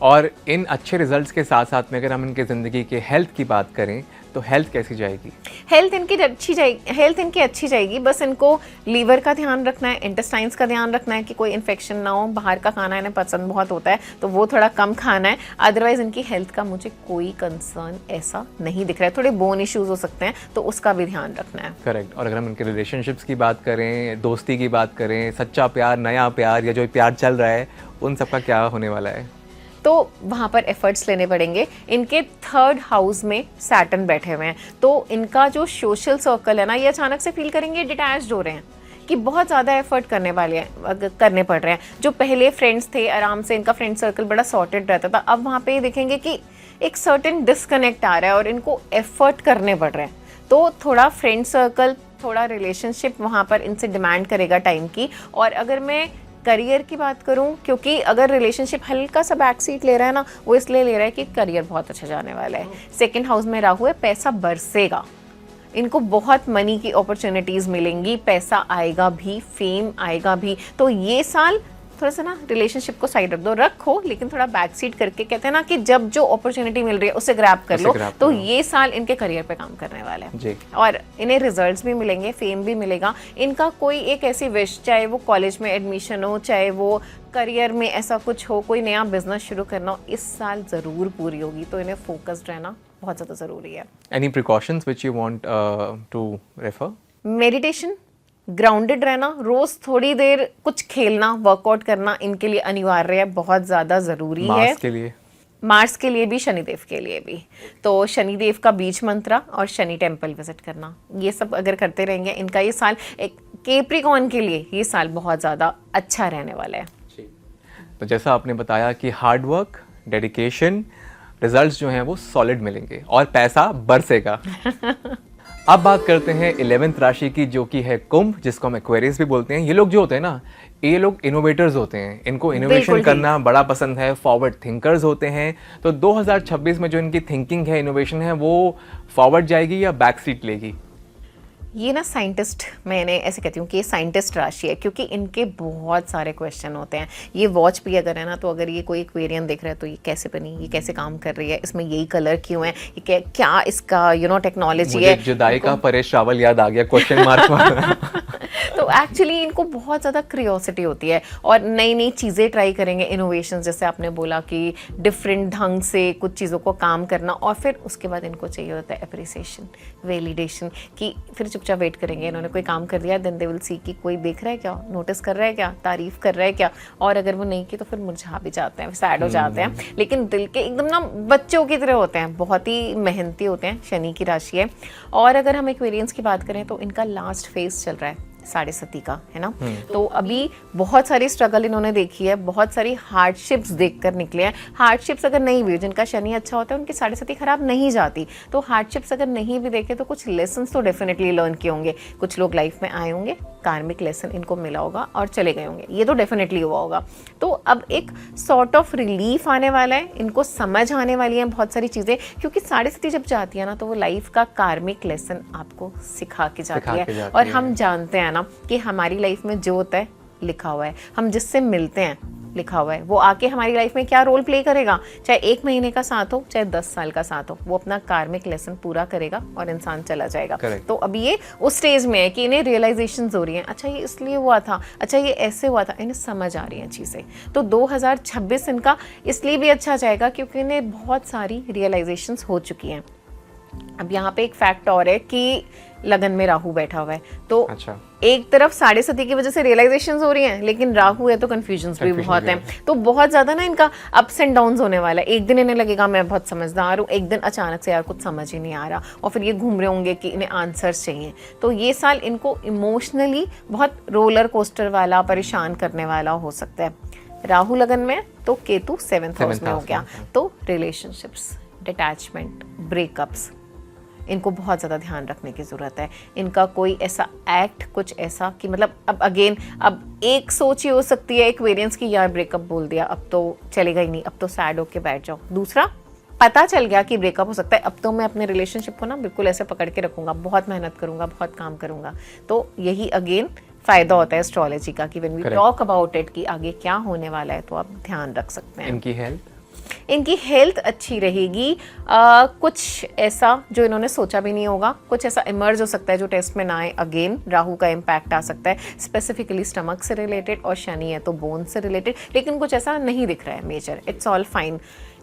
और इन अच्छे रिजल्ट्स के साथ साथ में अगर हम इनके ज़िंदगी के हेल्थ की बात करें तो हेल्थ कैसी जाएगी? हेल्थ इनकी अच्छी जाएगी। बस इनको लीवर का ध्यान रखना है, इंटेस्टाइन्स का ध्यान रखना है कि कोई इन्फेक्शन ना हो। बाहर का खाना इन्हें पसंद बहुत होता है तो वो थोड़ा कम खाना है। अदरवाइज इनकी हेल्थ का मुझे कोई कंसर्न ऐसा नहीं दिख रहा है। थोड़े बोन इश्यूज हो सकते हैं तो उसका भी ध्यान रखना है। करेक्ट। और अगर हम इनके रिलेशनशिप्स की बात करें, दोस्ती की बात करें, सच्चा प्यार, नया प्यार या जो प्यार चल रहा है, उन सब का क्या होने वाला है? तो वहाँ पर एफर्ट्स लेने पड़ेंगे। इनके 3rd हाउस में सैटर्न बैठे हुए हैं, तो इनका जो सोशल सर्कल है ना, ये अचानक से फील करेंगे डिटैच्ड हो रहे हैं कि बहुत ज़्यादा एफर्ट करने पड़ रहे हैं। जो पहले फ्रेंड्स थे, आराम से इनका फ्रेंड सर्कल बड़ा सॉर्टेड रहता था, अब वहाँ पे देखेंगे कि एक सर्टेन डिस्कनेक्ट आ रहा है और इनको एफर्ट करने पड़ रहे हैं। तो थोड़ा फ्रेंड सर्कल, थोड़ा रिलेशनशिप वहाँ पर इनसे डिमांड करेगा टाइम की। और अगर मैं करियर की बात करूं, क्योंकि अगर रिलेशनशिप हल्का सा बैक सीट ले रहा है ना, वो इसलिए ले रहा है कि करियर बहुत अच्छा जाने वाला है। 2nd हाउस में राहु है, पैसा बरसेगा, इनको बहुत मनी की अपॉर्चुनिटीज मिलेंगी, पैसा आएगा भी, फेम आएगा भी। तो ये साल थोड़ा सा ना रिलेशनशिप को साइड रखो, लेकिन थोड़ा बैक सीट करके, कहते हैं ना कि जब जो अपॉर्चुनिटी मिल रही है उसे ग्रैब कर लो। तो ये साल इनके करियर पे काम करने वाला है जी। और इन्हें रिजल्ट्स भी मिलेंगे, फेम भी मिलेगा। इनका कोई एक ऐसी विश, चाहे वो कॉलेज में एडमिशन हो, चाहे वो करियर में ऐसा कुछ हो, कोई नया बिजनेस शुरू करना हो, इस साल ज़रूर पूरी होगी। तो इन्हें फोकस्ड रहना बहुत ज़्यादा ज़रूरी है। Any precautions which you want to refer? Meditation, grounded रहना, रोज थोड़ी देर कुछ खेलना, वर्कआउट करना इनके लिए अनिवार्य है, बहुत ज़्यादा ज़रूरी है। मार्स के लिए भी, शनिदेव के लिए भी। तो शनिदेव का बीज मंत्रा और शनि टेम्पल विजिट करना, ये सब अगर करते रहेंगे, इनका ये साल एक कैप्रिकॉर्न के लिए ये साल बहुत ज़्यादा अच्छा रहने वाला है। तो जैसा आपने बताया कि हार्ड वर्क, डेडिकेशन, रिजल्ट्स जो हैं वो सॉलिड मिलेंगे और पैसा बरसेगा। अब बात करते हैं 11th राशि की, जो कि है कुंभ, जिसको हम एक्वेरियस भी बोलते हैं। ये लोग जो होते हैं ना, ये लोग इनोवेटर्स होते हैं, इनको इनोवेशन करना बड़ा पसंद है, फॉरवर्ड थिंकर्स होते हैं। तो 2026 में जो इनकी थिंकिंग है, इनोवेशन है, वो फॉरवर्ड जाएगी या बैक सीट लेगी? ये ना साइंटिस्ट, मैंने ऐसे कहती हूँ कि ये साइंटिस्ट राशि है, क्योंकि इनके बहुत सारे क्वेश्चन होते हैं। ये वॉच भी अगर है ना, तो अगर ये कोई एक्वेरियम देख रहा है तो ये कैसे बनी, ये कैसे काम कर रही है, इसमें यही कलर क्यों है, ये क्या इसका टेक्नोलॉजी है। जुदाई का परेश रावल याद आ गया, क्वेश्चन मार्क वाला। तो एक्चुअली इनको बहुत ज़्यादा क्यूरियोसिटी होती है और नई नई चीज़ें ट्राई करेंगे, इनोवेशन, जैसे आपने बोला कि डिफरेंट ढंग से कुछ चीज़ों को काम करना, और फिर उसके बाद इनको चाहिए होता है अप्रिसिएशन, वैलिडेशन, कि फिर चुपचाप वेट करेंगे। इन्होंने कोई काम कर दिया, देन दे विल सी कि कोई देख रहा है क्या, नोटिस कर रहा है क्या, तारीफ कर रहा है क्या, और अगर वो नहीं की तो फिर मुरझा भी जाते हैं, सैड हो जाते हैं। लेकिन दिल के एकदम ना बच्चों की तरह होते हैं, बहुत ही मेहनती होते हैं, शनि की राशि है। और अगर हम एक्वेरियंस की बात करें तो इनका लास्ट फेज चल रहा है साढ़े सती का, है ना। तो अभी बहुत सारी स्ट्रगल इन्होंने देखी है, बहुत सारी हार्डशिप्स देखकर निकले हैं। हार्डशिप्स अगर नहीं भी, जिनका शनि अच्छा होता है उनकी साढ़े सती खराब नहीं जाती, तो हार्डशिप्स अगर नहीं भी देखे तो कुछ लेसन्स तो डेफिनेटली लर्न किए होंगे। कुछ लोग लाइफ में आए होंगे, कार्मिक लेसन इनको मिला होगा और चले गए होंगे, ये तो डेफिनेटली हुआ होगा। तो अब एक सॉर्ट ऑफ रिलीफ आने वाला है, इनको समझ आने वाली है बहुत सारी चीज़ें, क्योंकि साढ़े सती जब जाती है ना तो वो लाइफ का कार्मिक लेसन आपको सिखा के जाती है। और हम जानते हैं ना कि हमारी लाइफ में जो होता है लिखा हुआ है, हम जिससे मिलते हैं लिखा हुआ है, वो आके हमारी लाइफ में क्या रोल प्ले करेगा, चाहे 1 महीने का साथ हो चाहे 10 साल का साथ हो, वो अपना कार्मिक लेसन पूरा करेगा और इंसान चला जाएगा। तो अभी ये उस स्टेज में है कि इन्हें रियलाइजेशन हो रही है, अच्छा ये इसलिए हुआ था, अच्छा ये ऐसे हुआ था, इन्हें समझ आ रही हैं चीज़ें। तो 2026 इनका इसलिए भी अच्छा जाएगा क्योंकि इन्हें बहुत सारी रियलाइजेशन हो चुकी हैं। अब यहाँ पे एक फैक्ट और है कि लगन में राहु बैठा हुआ है, तो अच्छा, एक तरफ साढ़े सती की वजह से रियलाइजेशंस हो रही हैं, लेकिन राहु है तो कंफ्यूजन्स भी बहुत हैं। तो बहुत ज्यादा ना इनका अप्स एंड डाउन्स होने वाला है। एक दिन इन्हें लगेगा मैं बहुत समझदार हूँ, एक दिन अचानक से यार कुछ समझ ही नहीं आ रहा, और फिर ये घूम रहे होंगे कि इन्हें आंसर्स चाहिए। तो ये साल इनको इमोशनली बहुत रोलर कोस्टर वाला, परेशान करने वाला हो सकता है। राहु लगन में तो केतु 7th हाउस में हो गया, तो रिलेशनशिप्स, डिटैचमेंट, ब्रेकअप्स, इनको बहुत ज़्यादा ध्यान रखने की ज़रूरत है। इनका कोई ऐसा एक्ट, कुछ ऐसा कि मतलब अब एक सोच ये हो सकती है एक्वेरियंस की, यार ब्रेकअप बोल दिया अब तो चलेगा ही नहीं, अब तो सैड होके बैठ जाओ। दूसरा, पता चल गया कि ब्रेकअप हो सकता है, अब तो मैं अपने रिलेशनशिप को ना बिल्कुल ऐसे पकड़ के रखूंगा, बहुत मेहनत करूंगा, बहुत काम करूंगा। तो यही अगेन फायदा होता है एस्ट्रोलॉजी का कि when we talk about it कि आगे क्या होने वाला है, तो आप ध्यान रख सकते हैं। इनकी हेल्थ अच्छी रहेगी। कुछ ऐसा जो इन्होंने सोचा भी नहीं होगा, कुछ ऐसा इमर्ज हो सकता है जो टेस्ट में ना आए। अगेन राहु का इम्पैक्ट आ सकता है, स्पेसिफिकली स्टमक से रिलेटेड, और शनि है तो बोन से रिलेटेड, लेकिन कुछ ऐसा नहीं दिख रहा है major, it's all fine.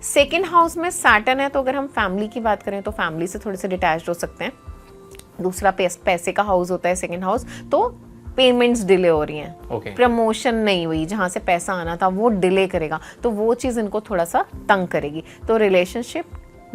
2nd house में सैटर्न है, तो अगर हम फैमिली की बात करें तो फैमिली से थोड़े से डिटैच्ड हो सकते हैं। दूसरा पैसे का हाउस होता है 2nd हाउस, तो पेमेंट्स डिले हो रही हैं, प्रमोशन नहीं हुई, जहां से पैसा आना था वो डिले करेगा, तो वो चीज़ इनको थोड़ा सा तंग करेगी। तो रिलेशनशिप,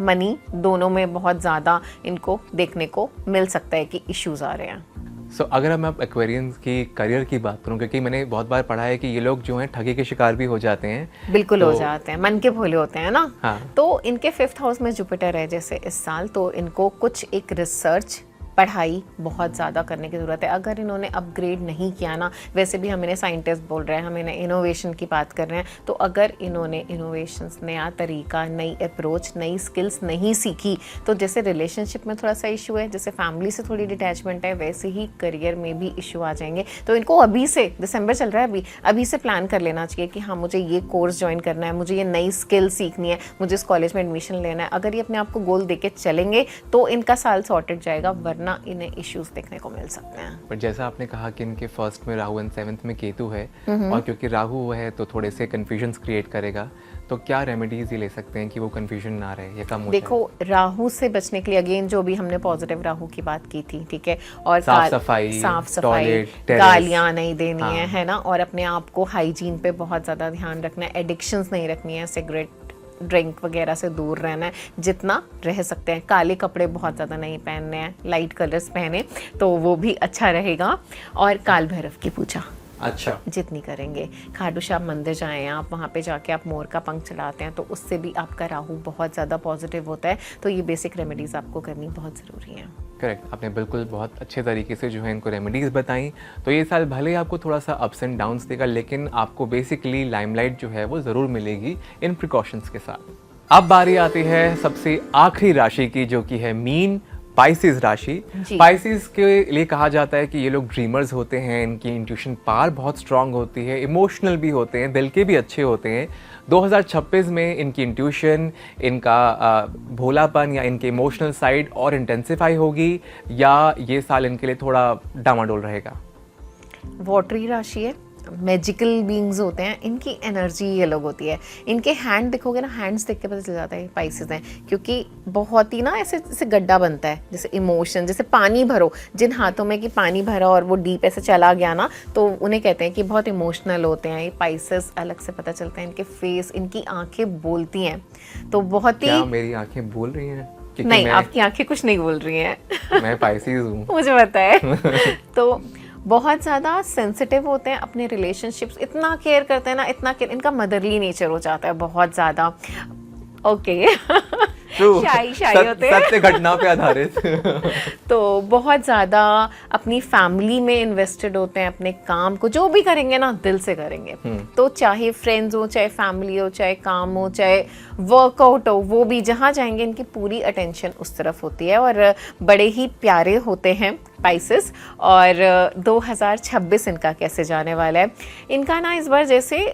मनी, दोनों में बहुत ज़्यादा इनको देखने को मिल सकता है कि इश्यूज आ रहे हैं। अगर हम एक्वेरियंस की करियर की बात करूं, क्योंकि मैंने बहुत बार पढ़ा है कि ये लोग जो हैं ठगी के शिकार भी हो जाते हैं। बिल्कुल हो जाते हैं, मन के भोले होते हैं ना। हाँ। तो इनके 5th हाउस में जुपिटर है जैसे इस साल, तो इनको कुछ एक रिसर्च, पढ़ाई बहुत ज़्यादा करने की ज़रूरत है। अगर इन्होंने अपग्रेड नहीं किया ना, वैसे भी हम इन्हें साइंटिस्ट बोल रहे हैं, हम इन्हें इनोवेशन की बात कर रहे हैं, तो अगर इन्होंने इनोवेशंस, नया तरीका, नई अप्रोच, नई स्किल्स नहीं सीखी, तो जैसे रिलेशनशिप में थोड़ा सा इशू है, जैसे फैमिली से थोड़ी डिटैचमेंट है, वैसे ही करियर में भी इशू आ जाएंगे। तो इनको अभी से, दिसंबर चल रहा है, अभी से प्लान कर लेना चाहिए कि हाँ मुझे ये कोर्स ज्वाइन करना है, मुझे ये नई स्किल सीखनी है, मुझे इस कॉलेज में एडमिशन लेना है। अगर ये अपने आप को गोल देके चलेंगे तो इनका साल सॉर्टेड जाएगा, वरना इन्हें इश्यूज देखने को मिल सकते हैं। पर जैसा आपने कहा कि इनके 1st में राहु एंड 7th में केतु है, और क्योंकि राहु है तो थोड़े से कंफ्यूजन्स क्रिएट करेगा, तो क्या रेमेडीज ये ले सकते हैं कि वो कंफ्यूजन ना रहे या कम हो? देखो, राहु से बचने के लिए अगेन जो भी हमने पॉजिटिव राहु की बात की थी, ठीक है, और साफ सफाई, गालियां नहीं देनी है ना, और अपने आप को हाइजीन पे बहुत ज़्यादा ध्यान रखना है, एडिक्शंस नहीं रखनी है, सिगरेट, ड्रिंक वगैरह से दूर रहना है जितना रह सकते हैं। काले कपड़े बहुत ज़्यादा नहीं पहनने हैं, लाइट कलर्स पहने तो वो भी अच्छा रहेगा। और काल भैरव की पूजा अच्छा जितनी करेंगे, खाटू श्याम मंदिर जाएं आप, वहाँ पे जाके आप मोर का पंख चढ़ाते हैं, तो उससे भी आपका राहु बहुत ज़्यादा पॉजिटिव होता है। तो ये बेसिक रेमेडीज़ आपको करनी बहुत ज़रूरी है। करेक्ट, आपने बिल्कुल बहुत अच्छे तरीके से जो है इनको रेमेडीज़ बताई। तो ये साल भले ही आपको थोड़ा सा अप्स एंड डाउन्स देगा, लेकिन आपको बेसिकली लाइमलाइट जो है वो ज़रूर मिलेगी इन प्रिकॉशंस के साथ। अब बारी आती है सबसे आखिरी राशि की, जो कि है मीन, पाइसेस राशि। जी। पाइसेस के लिए कहा जाता है कि ये लोग ड्रीमर्स होते हैं, इनकी इंट्यूशन पावर बहुत स्ट्रांग होती है, इमोशनल भी होते हैं, दिल के भी अच्छे होते हैं। 2026 में इनकी इंट्यूशन, इनका भोलापन या इनके इमोशनल साइड और इंटेंसिफाई होगी, या ये साल इनके लिए थोड़ा डामाडोल रहेगा? वाटरी राशि है, मैजिकल बीइंग्स होते हैं, इनकी एनर्जी ये अलग होती है। इनके हैंड देखोगे ना, हैंड्स देख के पता चल जाता है पाइसेस हैं, क्योंकि बहुत ही ना ऐसे जैसे गड्ढा बनता है, जैसे इमोशन, जैसे पानी भरो जिन हाथों में कि पानी भरा और वो डीप ऐसे चला गया ना, तो उन्हें कहते हैं कि बहुत इमोशनल होते हैं ये पाइसेस। अलग से पता चलता है इनके फेस, इनकी आंखें बोलती हैं, तो बहुत ही। क्या मेरी आंखें बोल रही हैं? नहीं, आपकी आंखें कुछ नहीं बोल रही हैं। मैं पाइसेस हूँ। मुझे पता है। तो बहुत ज़्यादा सेंसिटिव होते हैं अपने रिलेशनशिप्स, इतना केयर करते हैं ना, इतना केयर, इनका मदरली नेचर हो जाता है बहुत ज़्यादा। ओके। शाई होते हैं, सत्य घटना पे आधारित। तो बहुत ज़्यादा अपनी फैमिली में इन्वेस्टेड होते हैं, अपने काम को जो भी करेंगे ना दिल से करेंगे। तो चाहे फ्रेंड्स हो, चाहे फैमिली हो, चाहे काम हो, चाहे वर्कआउट हो, वो भी जहाँ जाएंगे इनकी पूरी अटेंशन उस तरफ होती है, और बड़े ही प्यारे होते हैं पाइसेस। और 2026 इनका कैसे जाने वाला है? इनका ना इस बार जैसे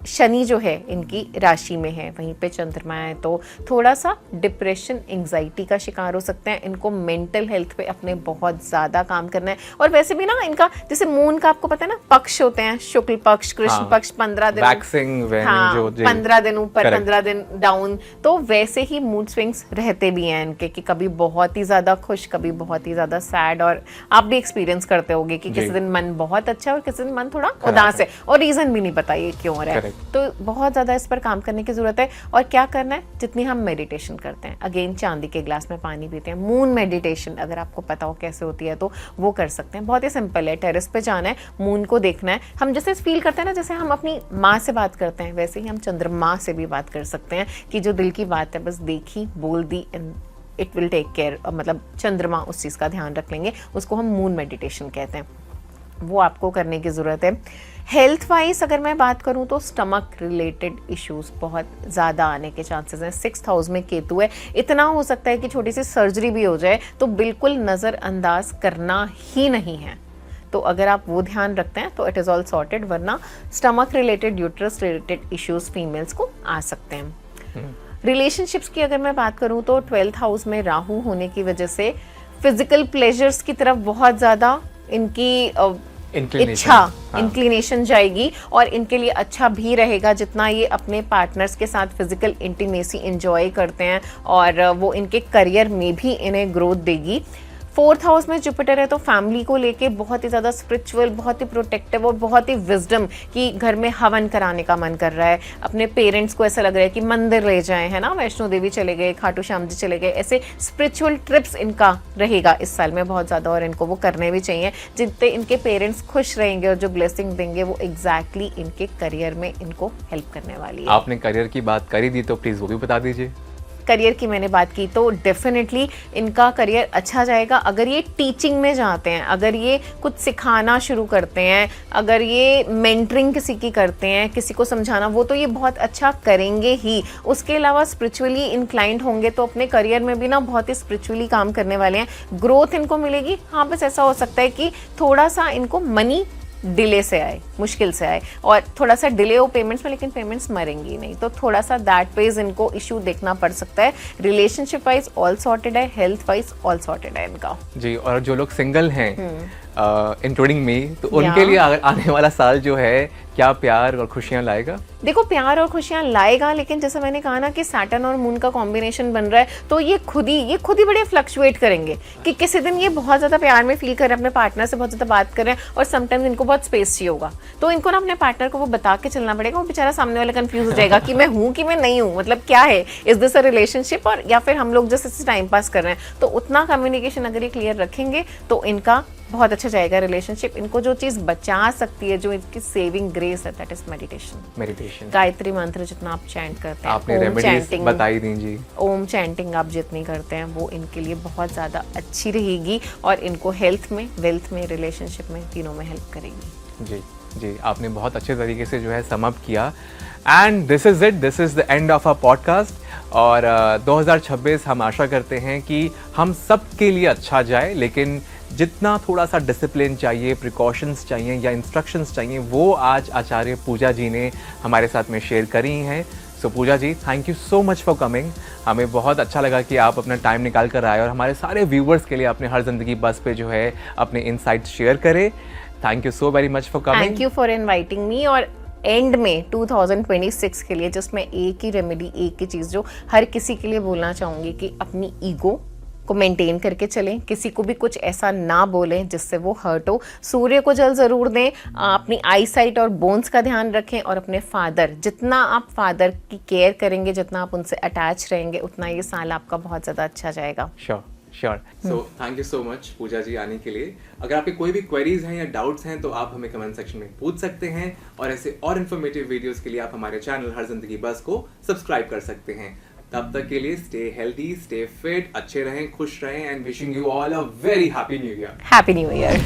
शनि जो है इनकी राशि में है, वहीं पे चंद्रमा है, तो थोड़ा सा डिप्रेशन, एंग्जाइटी का शिकार हो सकते हैं। इनको मेंटल हेल्थ पे अपने बहुत ज़्यादा काम करना है। और वैसे भी ना इनका जैसे मून का आपको पता है ना, पक्ष होते हैं, शुक्ल पक्ष, कृष्ण पक्ष, 15 दिन, हाँ, 15 दिन ऊपर, 15 दिन डाउन। तो वैसे ही मूड स्विंग्स रहते भी हैं इनके, कि कभी बहुत ही ज़्यादा खुश, कभी बहुत ही ज़्यादा सैड। और आप भी एक्सपीरियंस करते होगे कि किसी दिन मन बहुत अच्छा और किसी दिन मन थोड़ा उदास है, और रीज़न भी नहीं पता ये क्यों हो रहा है। तो बहुत ज़्यादा इस पर काम करने की ज़रूरत है। और क्या करना है? जितनी हम मेडिटेशन करते हैं, अगेन चांदी के ग्लास में पानी पीते हैं, मून मेडिटेशन अगर आपको पता हो कैसे होती है तो वो कर सकते हैं। बहुत ही सिंपल है, टेरेस पे जाना है, मून को देखना है। हम जैसे फील करते हैं ना, जैसे हम अपनी माँ से बात करते हैं, वैसे ही हम चंद्रमा से भी बात कर सकते हैं, कि जो दिल की बात है बस देखी, बोल दी, इट विल टेक केयर। मतलब चंद्रमा उस चीज़ का ध्यान रख लेंगे, उसको हम मून मेडिटेशन कहते हैं, वो आपको करने की ज़रूरत है। हेल्थ वाइज अगर मैं बात करूं तो स्टमक रिलेटेड इश्यूज बहुत ज़्यादा आने के चांसेस हैं। 6th हाउस में केतु है, इतना हो सकता है कि छोटी सी सर्जरी भी हो जाए, तो बिल्कुल नज़रअंदाज करना ही नहीं है। तो अगर आप वो ध्यान रखते हैं तो इट इज़ ऑल सॉर्टेड, वरना stomach related, uterus related issues females को आ सकते हैं। रिलेशनशिप्स की अगर मैं बात करूं तो 12th हाउस में राहु होने की वजह से फिजिकल प्लेजर्स की तरफ बहुत ज़्यादा इनकी इंक्लिनेशन जाएगी, और इनके लिए अच्छा भी रहेगा जितना ये अपने पार्टनर्स के साथ फिजिकल इंटीमेसी एंजॉय करते हैं, और वो इनके करियर में भी इन्हें ग्रोथ देगी। 4th हाउस में जुपिटर है, तो फैमिली को लेके बहुत ही ज़्यादा स्पिरिचुअल, बहुत ही प्रोटेक्टिव और बहुत ही विजडम, कि घर में हवन कराने का मन कर रहा है, अपने पेरेंट्स को ऐसा लग रहा है कि मंदिर ले जाएं, है ना, वैष्णो देवी चले गए, खाटू श्याम जी चले गए, ऐसे स्पिरिचुअल ट्रिप्स इनका रहेगा इस साल में बहुत ज़्यादा, और इनको वो करने भी चाहिए। जितने इनके पेरेंट्स खुश रहेंगे और जो ब्लेसिंग देंगे वो एग्जैक्टली इनके करियर में इनको हेल्प करने वाली है। आपने करियर की बात करी दी तो प्लीज़ वो भी बता दीजिए। करियर की मैंने बात की तो डेफिनेटली इनका करियर अच्छा जाएगा। अगर ये टीचिंग में जाते हैं, अगर ये कुछ सिखाना शुरू करते हैं, अगर ये मेंटरिंग किसी की करते हैं, किसी को समझाना, वो तो ये बहुत अच्छा करेंगे ही। उसके अलावा स्पिरिचुअली इंक्लाइंड होंगे तो अपने करियर में भी ना बहुत ही स्पिरिचुअली काम करने वाले हैं, ग्रोथ इनको मिलेगी। हाँ, बस ऐसा हो सकता है कि थोड़ा सा इनको मनी डिले से आए, मुश्किल से आए, और थोड़ा सा डिले हो पेमेंट्स में, लेकिन पेमेंट्स मरेंगी नहीं, तो थोड़ा सा दैट पेज इनको इशू देखना पड़ सकता है। रिलेशनशिप वाइज ऑल सॉर्टेड है, हेल्थ वाइज ऑल सॉर्टेड है इनका जी। और जो लोग सिंगल हैं, इंक्लूडिंग मी, तो उनके लिए आने वाला साल जो है क्या प्यार और खुशियां लाएगा? देखो, प्यार और खुशियां लाएगा, लेकिन जैसे मैंने कहा ना कि सैटर्न और मून का कॉम्बिनेशन बन रहा है, तो ये खुद ही बड़े फ्लक्चुएट करेंगे, कि किसी दिन ये बहुत ज़्यादा प्यार में फील कर रहे हैं, अपने पार्टनर से बहुत ज़्यादा बात कर रहे हैं, और समटाइम्स इनको बहुत स्पेस चाहिए होगा, तो इनको ना अपने पार्टनर को वो बता के चलना पड़ेगा। वो बेचारा सामने वाला कंफ्यूज हो जाएगा कि मैं हूँ कि मैं नहीं हूँ, मतलब क्या है, इज दिस अ रिलेशनशिप, और या फिर हम लोग जैसे टाइम पास कर रहे हैं। तो उतना कम्युनिकेशन अगर ये क्लियर रखेंगे तो इनका बहुत अच्छा जाएगा रिलेशनशिप। इनको जो चीज़ बचा सकती है, जो इनकी सेविंग ग्रेस है, दैट इज मेडिटेशन। गायत्री मंत्र जितना आप चैंट करते हैं, आपने रेमेडीज बताई दीजिए, ओम चैंटिंग आप जितनी करते हैं वो इनके लिए बहुत ज़्यादा अच्छी रहेगी, और इनको हेल्थ में, वेल्थ में, रिलेशनशिप में, तीनों में हेल्प करेगी। जी जी, आपने बहुत अच्छे तरीके से जो है सम अप किया। And this is it, this is the end of our podcast. और 2026 हम आशा करते हैं कि हम सब के लिए अच्छा जाए, लेकिन जितना थोड़ा सा डिसिप्लिन चाहिए, प्रिकॉशंस चाहिए या इंस्ट्रक्शंस चाहिए, वो आज आचार्य पूजा जी ने हमारे साथ में शेयर करी हैं। So Pooja ji, thank you so much for coming. हमें बहुत अच्छा लगा कि आप अपना टाइम निकाल कर आए और हमारे सारे व्यूवर्स के लिए अपने हर जिंदगी बस पे जो है अपने इनसाइट्स शेयर करें। Thank you so very much for coming. Thank you for inviting me. और एंड में 2026 के लिए जिसमें एक ही रेमेडी, एक ही चीज़ जो हर किसी के लिए बोलना चाहूँगी कि अपनी ईगो को मेंटेन करके चलें, किसी को भी कुछ ऐसा ना बोलें जिससे वो हर्ट हो, सूर्य को जल ज़रूर दें, अपनी आई साइट और बोन्स का ध्यान रखें, और अपने फादर, जितना आप फादर की केयर करेंगे, जितना आप उनसे अटैच रहेंगे, उतना ये साल आपका बहुत ज़्यादा अच्छा जाएगा। Sure. So thank you so much Pooja ji आने के लिए। अगर आपके कोई भी क्वेरीज हैं या डाउट्स हैं तो आप हमें कमेंट सेक्शन में पूछ सकते हैं, और ऐसे और इन्फॉर्मेटिव वीडियोस के लिए आप हमारे चैनल हर जिंदगी बस को सब्सक्राइब कर सकते हैं। तब तक के लिए स्टे हेल्दी, स्टे फिट, अच्छे रहें, खुश रहें, and wishing you all a very happy new year. Happy new year.